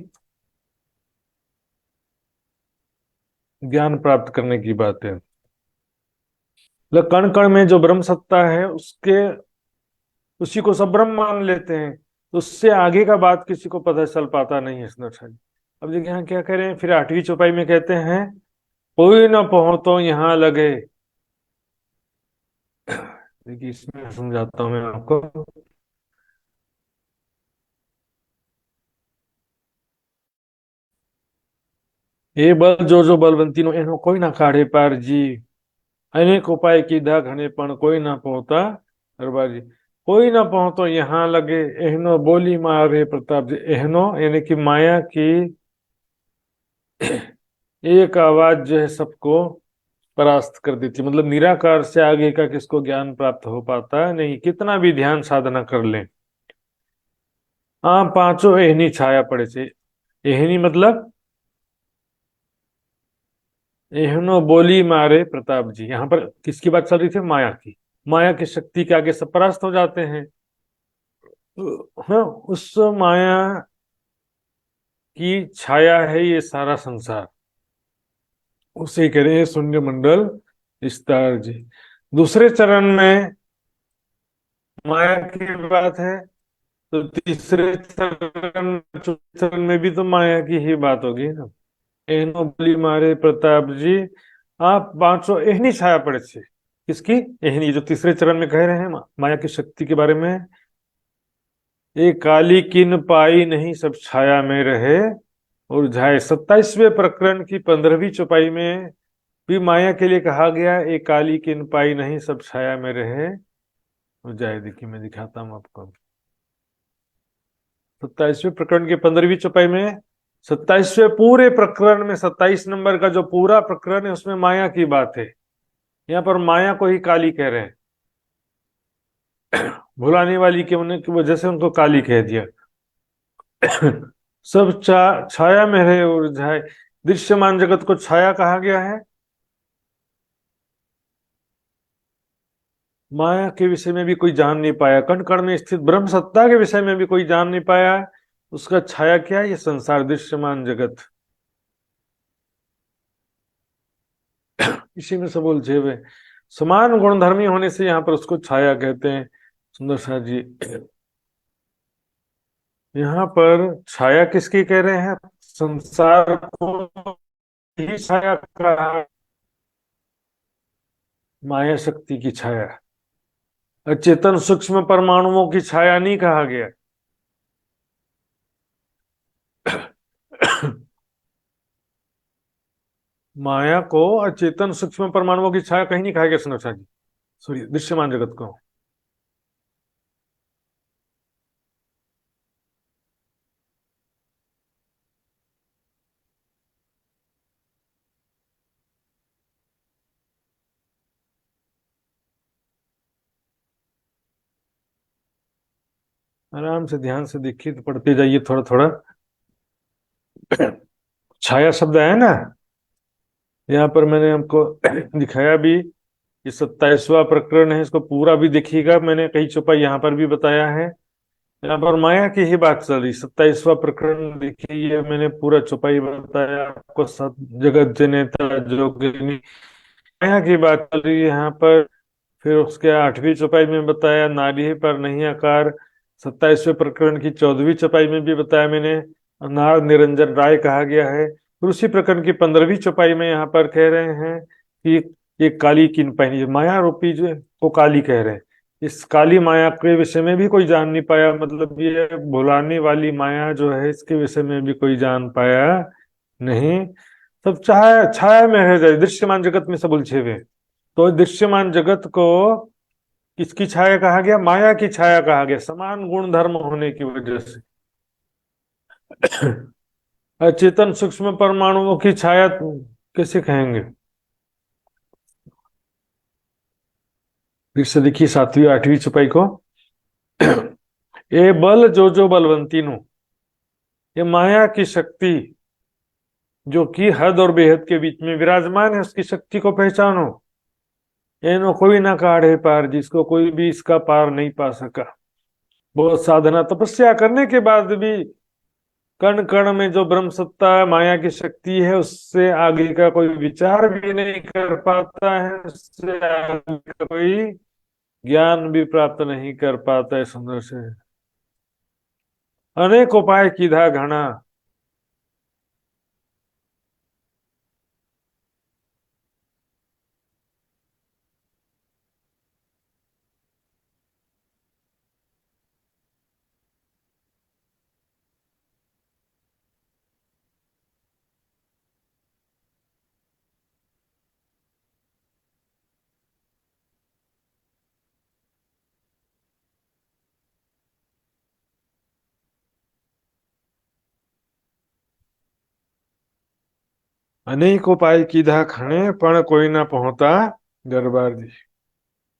ज्ञान प्राप्त करने की बात है। मतलब कण कण में जो ब्रह्म सत्ता है, उसके उसी को सब ब्रह्म मान लेते हैं। तो उससे आगे का बात किसी को पता चल पाता नहीं है सुंदर साथी। अब देखिए यहाँ क्या कह रहे हैं, फिर 8वीं चौपाई में कहते हैं, कोई ना पहुंचो यहाँ लगे। देखिए इसमें समझाता हूं मैं आपको। ये बल जो जो बलवंती नो एनो कोई ना काढ़े पार जी। अनेक उपाय कीधा घने पण कोई ना पहुंचा हरबार जी। कोई ना पहुंचो यहाँ लगे, एहनो बोली मारे प्रताप जी। एहनो यानी कि माया की एक आवाज जो है सबको परास्त कर देती। मतलब निराकार से आगे का किसको ज्ञान प्राप्त हो पाता है नहीं, कितना भी ध्यान साधना कर ले। हाँ, पांचों एहनी छाया पड़े से। एहनी मतलब एहनो बोली मारे प्रताप जी। यहाँ पर किसकी बात चल रही थी? माया की। माया की शक्ति के आगे सब परास्त हो जाते हैं। हाँ, उस माया की छाया है ये सारा संसार। उसे कह रहे हैं शून्य मंडल विस्तार जी। दूसरे चरण में माया की बात है, तो तीसरे चरण, चौथे चरण में भी तो माया की ही बात होगी ना। एहनो बोली मारे प्रताप जी, आप 500 एहनी छाया पड़े थे। किसकी? एहनी, जो तीसरे चरण में कह रहे हैं माया की शक्ति के बारे में। ये काली किन पाई नहीं सब छाया में रहे और जाए। 27वें प्रकरण की 15वीं चौपाई में भी माया के लिए कहा गया, एक काली किन पाई नहीं सब छाया में रहे और जाए। देखिए मैं दिखाता हूं आपको। 27वें प्रकरण की 15वीं चौपाई में, 27वें पूरे प्रकरण में 27 नंबर का जो पूरा प्रकरण है उसमें माया की बात है। यहाँ पर माया को ही काली कह रहे हैं। भुलाने वाली के होने की वजह से उनको काली कह दिया। सब छाया में रहे और जाए। दृश्यमान जगत को छाया कहा गया है। माया के विषय में भी कोई जान नहीं पाया, कण कण में स्थित ब्रह्म सत्ता के विषय में भी कोई जान नहीं पाया। उसका छाया क्या है? ये संसार, दृश्यमान जगत। इसी में सब उलझे हुए। समान गुणधर्मी होने से यहाँ पर उसको छाया कहते हैं सुंदर सा जी। यहाँ पर छाया किसकी कह रहे हैं? संसार को ही छाया कहा। माया शक्ति की छाया। अचेतन सूक्ष्म परमाणुओं की छाया नहीं कहा गया। माया को अचेतन सूक्ष्म परमाणुओं की छाया कहीं नहीं कहा गया सुनक्षा जी। सॉरी, दृश्यमान जगत को। आराम से ध्यान से देखिए, तो पढ़ते जाइए थोड़ा थोड़ा। छाया शब्द है ना, यहाँ पर मैंने हमको दिखाया भी। ये 27वां प्रकरण है, इसको पूरा भी देखिएगा। मैंने कई चौपाई यहाँ पर भी बताया है। यहाँ पर माया की ही बात चल रही। 27वां प्रकरण देखिए, ये मैंने पूरा चौपाई बताया आपको। सत जगत जनेता जोगिनी, माया की बात चल रही है यहाँ पर। फिर उसके 8वीं चौपाई में बताया, नारी पर नहीं आकार, 27वें प्रकरण की 14वीं चौपाई में भी बताया मैंने, नार निरंजन राय कहा गया है। फिर उसी प्रकरण की 15वीं चौपाई में यहाँ पर कह रहे हैं कि ये काली किन पहनी, माया रूपी जो को काली कह रहे हैं। इस काली माया के विषय में भी कोई जान नहीं पाया, मतलब ये भुलाने वाली माया जो है इसके विषय में भी कोई जान पाया नहीं। सब छाया छाया में रह जाए, दृश्यमान जगत में सब उलझे हुए। तो दृश्यमान जगत को किसकी छाया कहा गया? माया की छाया कहा गया, समान गुण धर्म होने की वजह से। अचेतन सूक्ष्म परमाणुओं की छाया कैसे कहेंगे? फिर से देखिए 7वीं 8वीं चौपाई को। ये बल जो बलवंती नु, ये माया की शक्ति जो कि हद और बेहद के बीच में विराजमान है, उसकी शक्ति को पहचानो। एनो कोई ना काढ़े पार, जिसको कोई भी इसका पार नहीं पा सका। बहुत साधना तपस्या करने के बाद भी कण कण में जो ब्रह्म सत्ता माया की शक्ति है, उससे आगे का कोई विचार भी नहीं कर पाता है, उससे आगे का कोई ज्ञान भी प्राप्त नहीं कर पाता है। सुंदर से अनेक उपाय कीधा घना, अनेक उपाय कीधा खणे, पण कोई ना पहुंचा दरबार जी।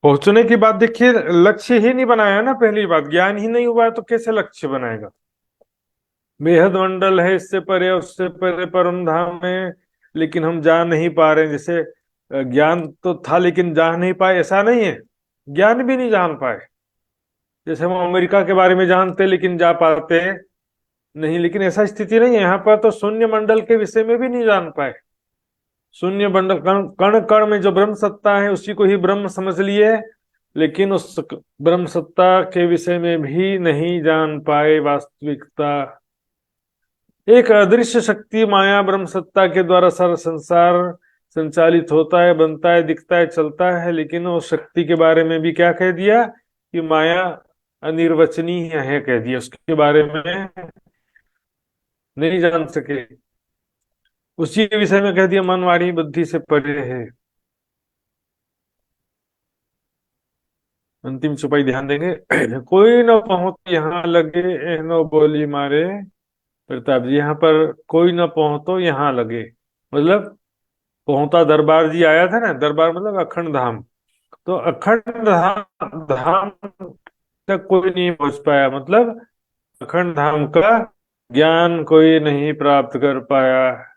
पहुंचने की बात देखिए, लक्ष्य ही नहीं बनाया ना। पहली बात, ज्ञान ही नहीं हुआ है तो कैसे लक्ष्य बनाएगा? बेहद मंडल है, इससे परे उससे परे परम धाम में, लेकिन हम जा नहीं पा रहे हैं। जैसे ज्ञान तो था लेकिन जा नहीं पाए, ऐसा नहीं है। ज्ञान भी नहीं जान पाए। जैसे हम अमेरिका के बारे में जानते लेकिन जा पाते नहीं, लेकिन ऐसा स्थिति नहीं है। यहाँ पर तो शून्य मंडल के विषय में भी नहीं जान पाए। शून्य मंडल कण कण कण में जो ब्रह्म सत्ता है उसी को ही ब्रह्म समझ लिए, लेकिन उस ब्रह्म सत्ता के विषय में भी नहीं जान पाए वास्तविकता। एक अदृश्य शक्ति माया ब्रह्म सत्ता के द्वारा सारा संसार संचालित होता है, बनता है, दिखता है, चलता है। लेकिन उस शक्ति के बारे में भी क्या कह दिया कि माया अनिर्वचनीय है, कह दिया। उसके बारे में नहीं जान सके। उसी के विषय में कह दिया मन वाणी बुद्धि से परे है। अंतिम चौपाई ध्यान देंगे। कोई न पहुंच यहाँ लगे, एनो बोली मारे प्रताप जी। यहाँ पर कोई न पहुंचो यहाँ लगे, मतलब पहुंचा दरबार जी आया था ना। दरबार मतलब अखंड धाम। तो अखंड धाम धाम तक कोई नहीं पहुंच पाया, मतलब अखंड धाम का ज्ञान कोई नहीं प्राप्त कर पाया।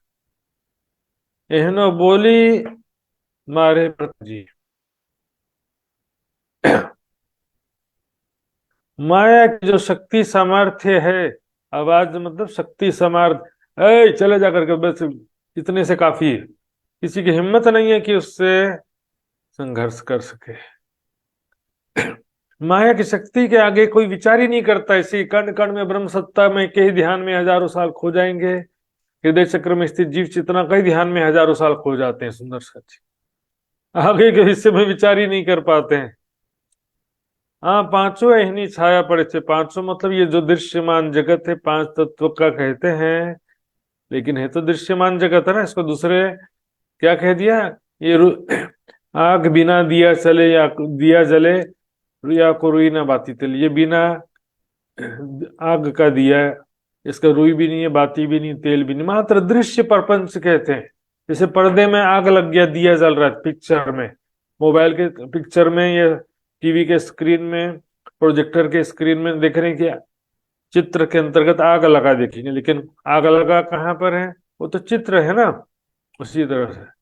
एहनो बोली मारे प्रताप जी। माया की जो शक्ति सामर्थ्य है, आवाज मतलब शक्ति सामर्थ्य, ए चले जा करके बस इतने से काफी है। किसी की हिम्मत नहीं है कि उससे संघर्ष कर सके। माया की शक्ति के आगे कोई विचार ही नहीं करता। इसी कण कण में ब्रह्म सत्ता में कई ध्यान में हजारों साल खो जाएंगे। हृदय चक्र में स्थित जीव चेतना कई ध्यान में हजारों साल खो जाते हैं। सुंदर सच, आगे के हिस्से में विचार ही नहीं कर पाते हैं। हाँ, पांचों एहनी छाया पड़े थे। पांचों मतलब ये जो दृश्यमान जगत है, पांच तत्व का कहते हैं, लेकिन है तो दृश्यमान जगत है ना। इसको दूसरे क्या कह दिया? ये आग बिना दिया चले या दिया जले, रुया को रुई ना बाती तेल। ये बिना आग का दिया, इसका रुई भी नहीं है, बाती भी नहीं, तेल भी नहीं, मात्र दृश्य प्रपंच कहते हैं। जैसे पर्दे में आग लग गया, दिया जल रहा है पिक्चर में, मोबाइल के पिक्चर में या टीवी के स्क्रीन में, प्रोजेक्टर के स्क्रीन में देख रहे हैं कि चित्र के अंतर्गत आग लगा देखेंगे, लेकिन आग लगा कहाँ पर है? वो तो चित्र है ना। उसी तरह से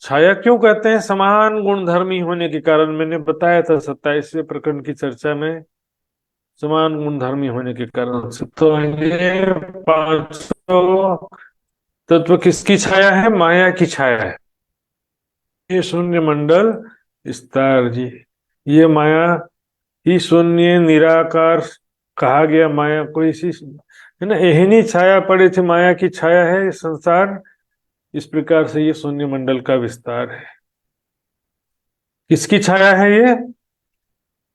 छाया क्यों कहते हैं? समान गुणधर्मी होने के कारण। मैंने बताया था 27वें प्रकरण की चर्चा में, समान गुणधर्मी होने के कारण से। तो ये पांचों तत्व किसकी छाया है? माया की छाया है। ये शून्य मंडल विस्तार जी, ये माया ही शून्य निराकार कहा गया माया को। इसी है ना, एहनी छाया पड़े थे, माया की छाया है ये संसार। इस प्रकार से ये शून्य मंडल का विस्तार है। किसकी छाया है ये?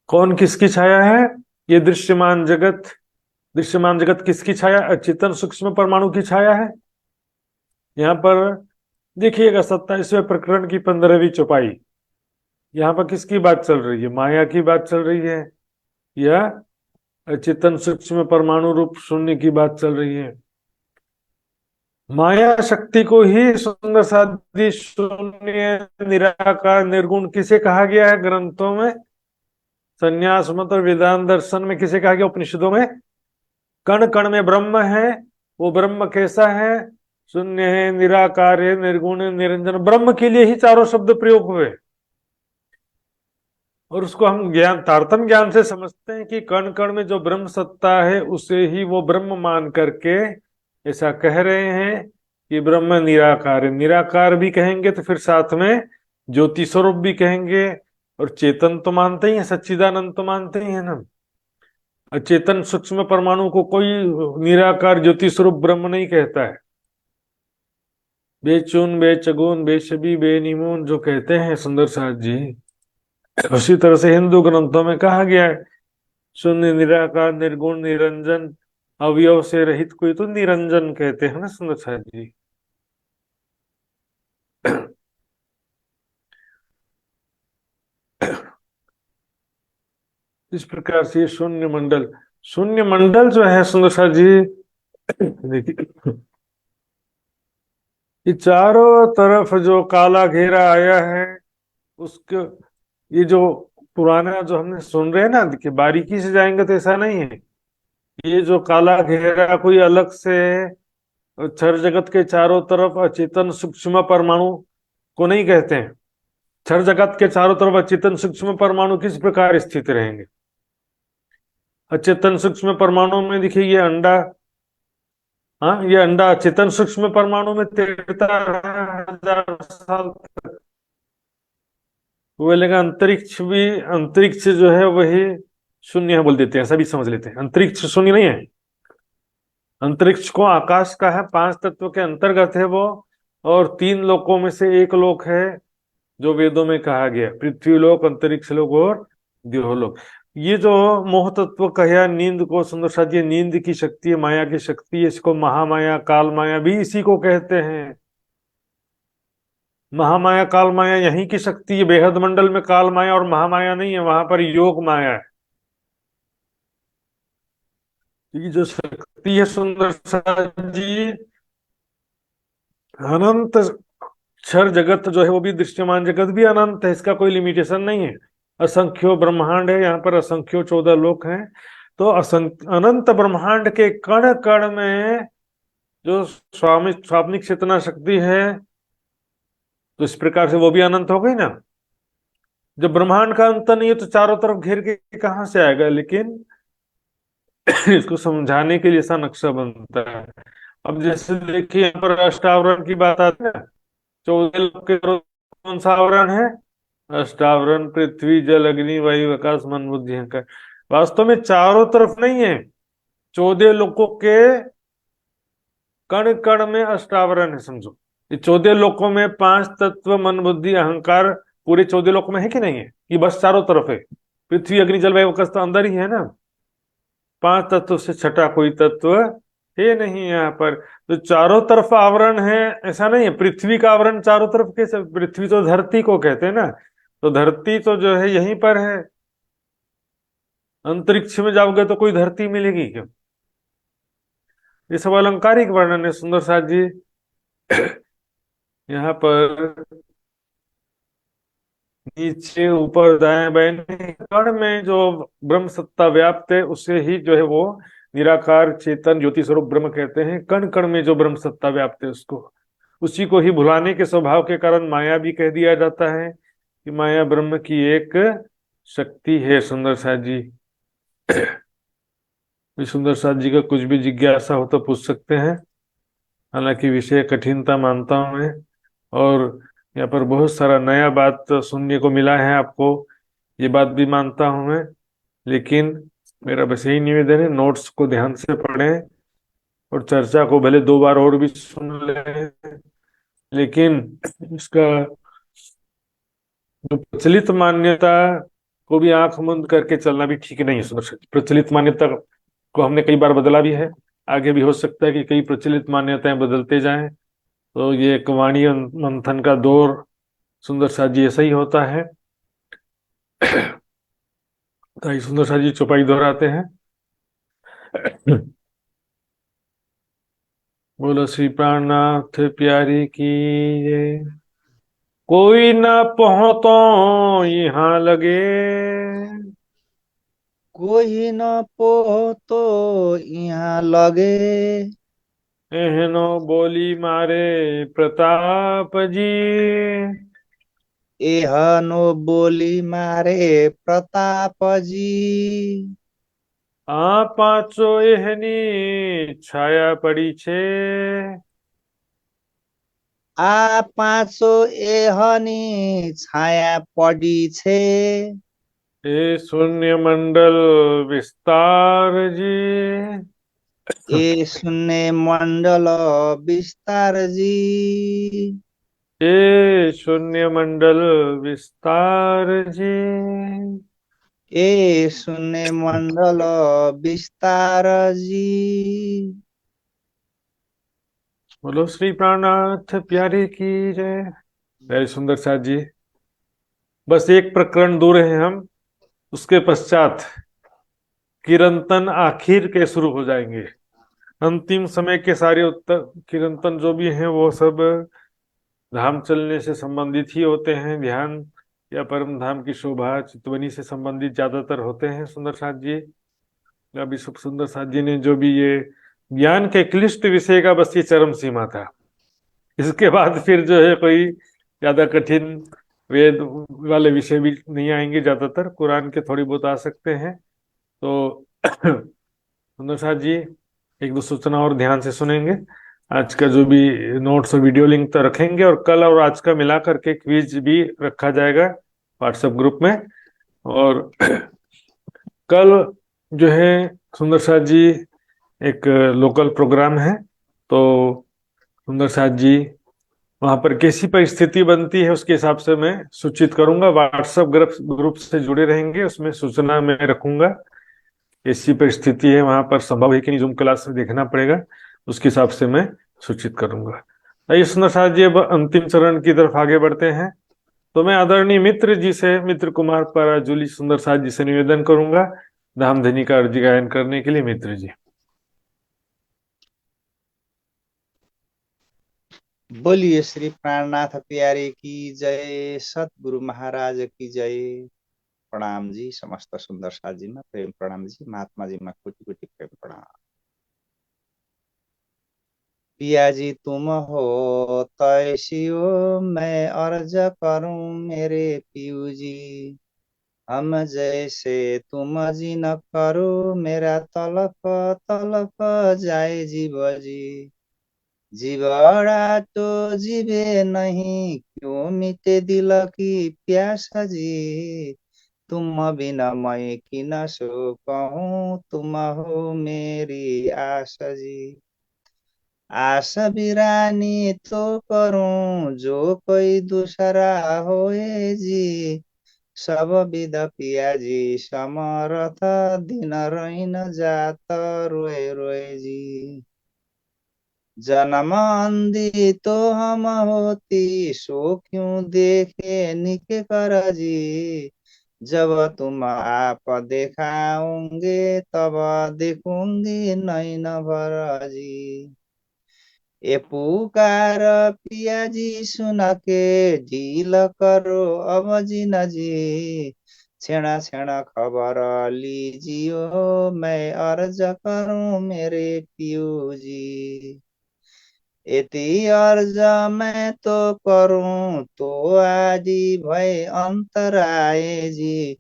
कौन किसकी छाया है? ये दृश्यमान जगत। दृश्यमान जगत किसकी छाया? अचेतन सूक्ष्म परमाणु की छाया है। यहाँ पर देखिएगा 27वें प्रकरण की 15वीं चौपाई। यहाँ पर किसकी बात चल रही है? माया की बात चल रही है या अचेतन सूक्ष्म परमाणु रूप शून्य की बात चल रही है? माया शक्ति को ही सुंदर साध्य शून्य निराकार निर्गुण किसे कहा गया है ग्रंथों में? संन्यास मत और वेदांत दर्शन में किसे कहा गया? उपनिषदों में कण कण में ब्रह्म है। वो ब्रह्म कैसा है? शून्य है, निराकार है, निर्गुण है, निरंजन। ब्रह्म के लिए ही चारों शब्द प्रयोग हुए और उसको हम ज्ञान, तारतम्य ज्ञान से समझते हैं कि कण कण में जो ब्रह्म सत्ता है उसे ही वो ब्रह्म मान करके ऐसा कह रहे हैं कि ब्रह्म निराकार है। निराकार भी कहेंगे तो फिर साथ में ज्योति स्वरूप भी कहेंगे, और चेतन तो मानते ही है, सच्चिदानंद तो मानते ही है ना। अचेतन सूक्ष्म परमाणु को कोई निराकार ज्योति स्वरूप ब्रह्म नहीं कहता है। बेचून बेचगुन बेशबी बेनिमून जो कहते हैं सुंदर साथ जी, उसी तरह से हिंदू ग्रंथों में कहा गया है शून्य निराकार निर्गुण निरंजन अवयव से रहित कोई तो निरंजन कहते हैं ना सुंदर साथ जी। इस प्रकार से शून्य मंडल जो है सुंदर साथ जी, देखिए ये चारों तरफ जो काला घेरा आया है उसके, ये जो पुराना जो हमने सुन रहे हैं ना, देखिए बारीकी से जाएंगे तो ऐसा नहीं है। ये जो काला घेरा कोई अलग से क्षर जगत के चारों तरफ अचेतन सूक्ष्म परमाणु को नहीं कहते हैं। क्षर जगत के चारों तरफ अचेतन सूक्ष्म परमाणु किस प्रकार स्थित रहेंगे? अचेतन सूक्ष्म परमाणु में देखिए ये अंडा, हाँ ये अंडा अचेतन सूक्ष्म परमाणु में तैरता रहा 1000 साल तक। वो लेगा अंतरिक्ष भी, अंतरिक्ष जो है वही शून्य है बोल देते हैं, सभी समझ लेते हैं अंतरिक्ष शून्य नहीं है। अंतरिक्ष को आकाश का है, 5 तत्व के अंतर्गत है वो, और 3 लोकों में से एक लोक है जो वेदों में कहा गया, पृथ्वी लोक, अंतरिक्ष लोक और देवलोक। ये जो मोह तत्व कहा नींद को सुंदर साथ, ये नींद की शक्ति है, माया की शक्ति है। इसको महामाया काल माया भी इसी को कहते हैं। महामाया काल माया यहीं की शक्ति है। बेहद मंडल में काल माया और महामाया नहीं है, वहां पर योग माया है। ये जो शक्ति है सुंदर साथ जी, अनंत क्षर जगत जो है वो भी, दृश्यमान जगत भी अनंत है, इसका कोई लिमिटेशन नहीं है। असंख्यो ब्रह्मांड है, यहाँ पर असंख्यो 14 लोक हैं। तो अनंत ब्रह्मांड के कण कण में जो स्वामिक चेतना शक्ति है, तो इस प्रकार से वो भी अनंत हो गई ना। जब ब्रह्मांड का अंत नहीं है तो चारों तरफ घेर के कहां से आएगा? लेकिन इसको समझाने के लिए ऐसा नक्शा बनता है। अब जैसे देखिए यहाँ पर अष्टावरण की बात आती है, 14 लोक के कौन सा आवरण है? अष्टावरण, पृथ्वी जल अग्नि वायु आकाश मन बुद्धि अहंकार। वास्तव में चारों तरफ नहीं है, 14 लोकों के कण कण में अष्टावरण है समझो। ये 14 लोकों में 5 तत्व मन बुद्धि अहंकार पूरे 14 लोकों में है कि नहीं है? ये बस चारों तरफ है। पृथ्वी अग्नि जल वायु आकाश तो अंदर ही है ना। 5 तत्व से छठा कोई तत्व है नहीं यहाँ पर। तो चारों तरफ आवरण है ऐसा नहीं है। पृथ्वी का आवरण चारों तरफ कैसे? पृथ्वी तो धरती को कहते हैं ना, तो धरती तो जो है यहीं पर है। अंतरिक्ष में जाओगे तो कोई धरती मिलेगी क्यों? ये सब अलंकारिक वर्णन है सुंदर साथ जी। यहाँ पर नीचे ऊपर दाएं बाएं कण में जो ब्रह्म सत्ता व्याप्त है उसे ही जो है वो निराकार चेतन ज्योति स्वरूप ब्रह्म कहते हैं। कण कण में जो ब्रह्म सत्ता व्याप्त है उसको, उसी को ही भुलाने के स्वभाव के कारण माया भी कह दिया जाता है कि माया ब्रह्म की एक शक्ति है। सुंदर साथ जी, सुंदर साथ जी का कुछ भी जिज्ञासा हो तो पूछ सकते हैं, हालांकि विषय कठिनता मानता हूं मैं, और यहाँ पर बहुत सारा नया बात सुनने को मिला है आपको, ये बात भी मानता हूं मैं। लेकिन मेरा बस यही निवेदन है, नोट्स को ध्यान से पढ़ें और चर्चा को भले 2 बार और भी सुन लें, लेकिन इसका जो प्रचलित मान्यता को भी आंख बंद करके चलना भी ठीक नहीं है। सुनो, प्रचलित मान्यता को हमने कई बार बदला भी है, आगे भी हो सकता है कि कई प्रचलित मान्यताएं बदलते जाएं। तो ये एक वाणी मंथन का दौर सुंदर साथ जी ऐसा ही होता है। तो ये सुंदर साथ जी चौपाई दोहराते हैं। बोलो श्री प्राणनाथ प्यारी की जय। कोई ना पहुँचो यहाँ लगे, कोही न पो तो यहाँ लगे। एहनो बोली मारे प्रताप जी। एहनो बोली मारे प्रताप जी। आ पाँचो एहनी छाया पड़ी छे, आ पाँचो एहनी छाया पड़ी छे। ए शून्य मंडल विस्तार जी। ए शून्य मण्डल विस्तार जी। ए शून्य मंडल विस्तार जी। ए शून्य मण्डल विस्तार जी। बोलो श्री प्राणनाथ प्यारे की जय। प्यारे सुंदर साथ जी, बस एक प्रकरण दूर है हम, उसके पश्चात किरंतन आखिर के शुरू हो जाएंगे। अंतिम समय के सारे उत्तर किरंतन जो भी हैं वो सब धाम चलने से संबंधित ही होते हैं, ध्यान या परम धाम की शोभा चितवनी से संबंधित ज्यादातर होते हैं। सुंदर साथ जी, अभी सब सुंदर साथ जी ने जो भी ये ज्ञान के क्लिष्ट विषय का बस ये चरम सीमा था। इसके बाद फिर जो है कोई ज्यादा कठिन वेद वाले विषय भी नहीं आएंगे, ज्यादातर कुरान के थोड़ी बहुत आ सकते हैं। तो सुंदर साथ जी, एक दो सूचना और ध्यान से सुनेंगे। आज का जो भी नोट्स और वीडियो लिंक तो रखेंगे, और कल और आज का मिला करके क्विज भी रखा जाएगा व्हाट्सएप ग्रुप में। और कल जो है सुंदर साथ जी एक लोकल प्रोग्राम है, तो सुंदर साथ जी वहां पर कैसी परिस्थिति बनती है उसके हिसाब से मैं सूचित करूंगा। व्हाट्सएप ग्रुप से जुड़े रहेंगे, उसमें सूचना मैं रखूंगा। कैसी परिस्थिति है वहां पर, संभव है कि नहीं जूम क्लास में देखना पड़ेगा, उसके हिसाब से मैं सूचित करूंगा। आइए सुंदर साथ जी, अब अंतिम चरण की तरफ आगे बढ़ते हैं। तो मैं आदरणीय मित्र जी से, मित्र कुमार पराजुली सुंदर साथ जी से निवेदन करूंगा धामधनी का अर्जी गायन करने के लिए। मित्र जी। बोलिए श्री प्राणनाथ प्यारे की जय, सतगुरु महाराज की जय। प्रणाम जी, समस्त सुंदर साथ जी में प्रेम प्रणाम जी, महात्मा जी में कोटि कोटि प्रेम प्रणाम। पिया जी तुम हो तैसियो, मैं अर्ज करूं मेरे पियू जी। हम जैसे तुम जी न करो, मेरा तलप तलप जाए जीव जी। जीवड़ा तो जीवे नहीं, क्यों मिटे दिल की प्यास जी। तुम बिना मैं की न सो कहूँ, तुम हो मेरी आस जी। आस बिरानी तो करूं, जो कोई दूसरा होए जी। सब विध पिया जी समरथ, दिन रहीन जात रोए रोए जी। जन्म अंधी तो हम होती, सो क्यों देखे निके कर जी। जब तुम आप दिखाओगे, तब देखूंगी नैन भर जी। ए पुकार पिया जी सुन के, ढील करो अब जी न जी। क्षण क्षण खबर लीजियो, मैं अर्ज करूं मेरे पियू जी। इति अर्ज मैं तो करूं, तो आदि भय अंतराए जी।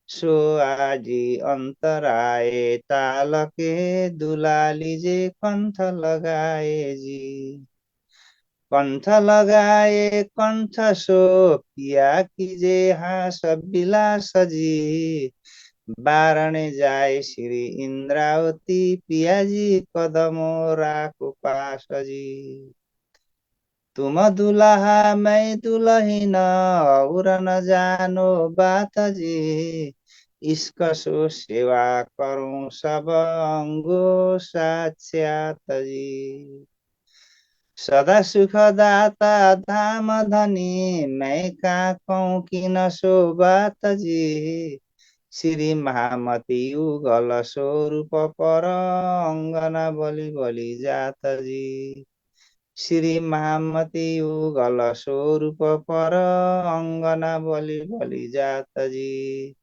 सो आदि अंतराए ताल के, दुलाली जे कंठ लगाए जी। कंठ लगाए कंठ सो, पिया कीजे हास बिलास जी। बारणे जाए श्री इंद्रावती, पिया जी कदमों राखो पास जी। तुम दुल्हा मैं दुल्हीन, और न जानो बात जी। इसका सो सेवा करूं सब अंगो साक्षात जी। सदा सुखदाता धाम धनी, मैं का कहूँ कि न सो बात जी। श्री महामती युगल स्वरूप पर, अंगना बलि बलि जात जी। श्री महामती युगल स्वरूप पर, अंगना बलि बलि जात जी।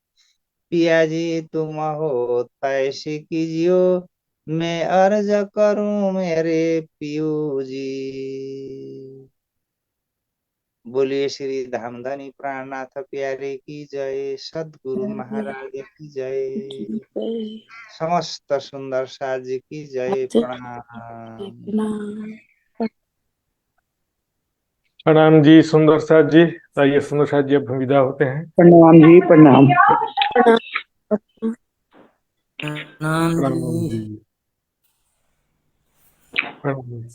पिया जी तुम हो तैसी कीजियो, मैं अर्ज करूं मेरे पियू जी। बोलिए श्री धामधनी प्राणनाथ प्यारे की जय, सदगुरु महाराज की जय, समस्त सुंदर साज की जय। प्रणाम। प्रणाम। प्रणाम जी सुंदर साथ जी। आइए सुंदर साथ जी, अब हम विदा होते हैं। प्रणाम जी प्रणाम। प्रणाम। प्रणाम प्रणाम जी। जी। प्रणाम।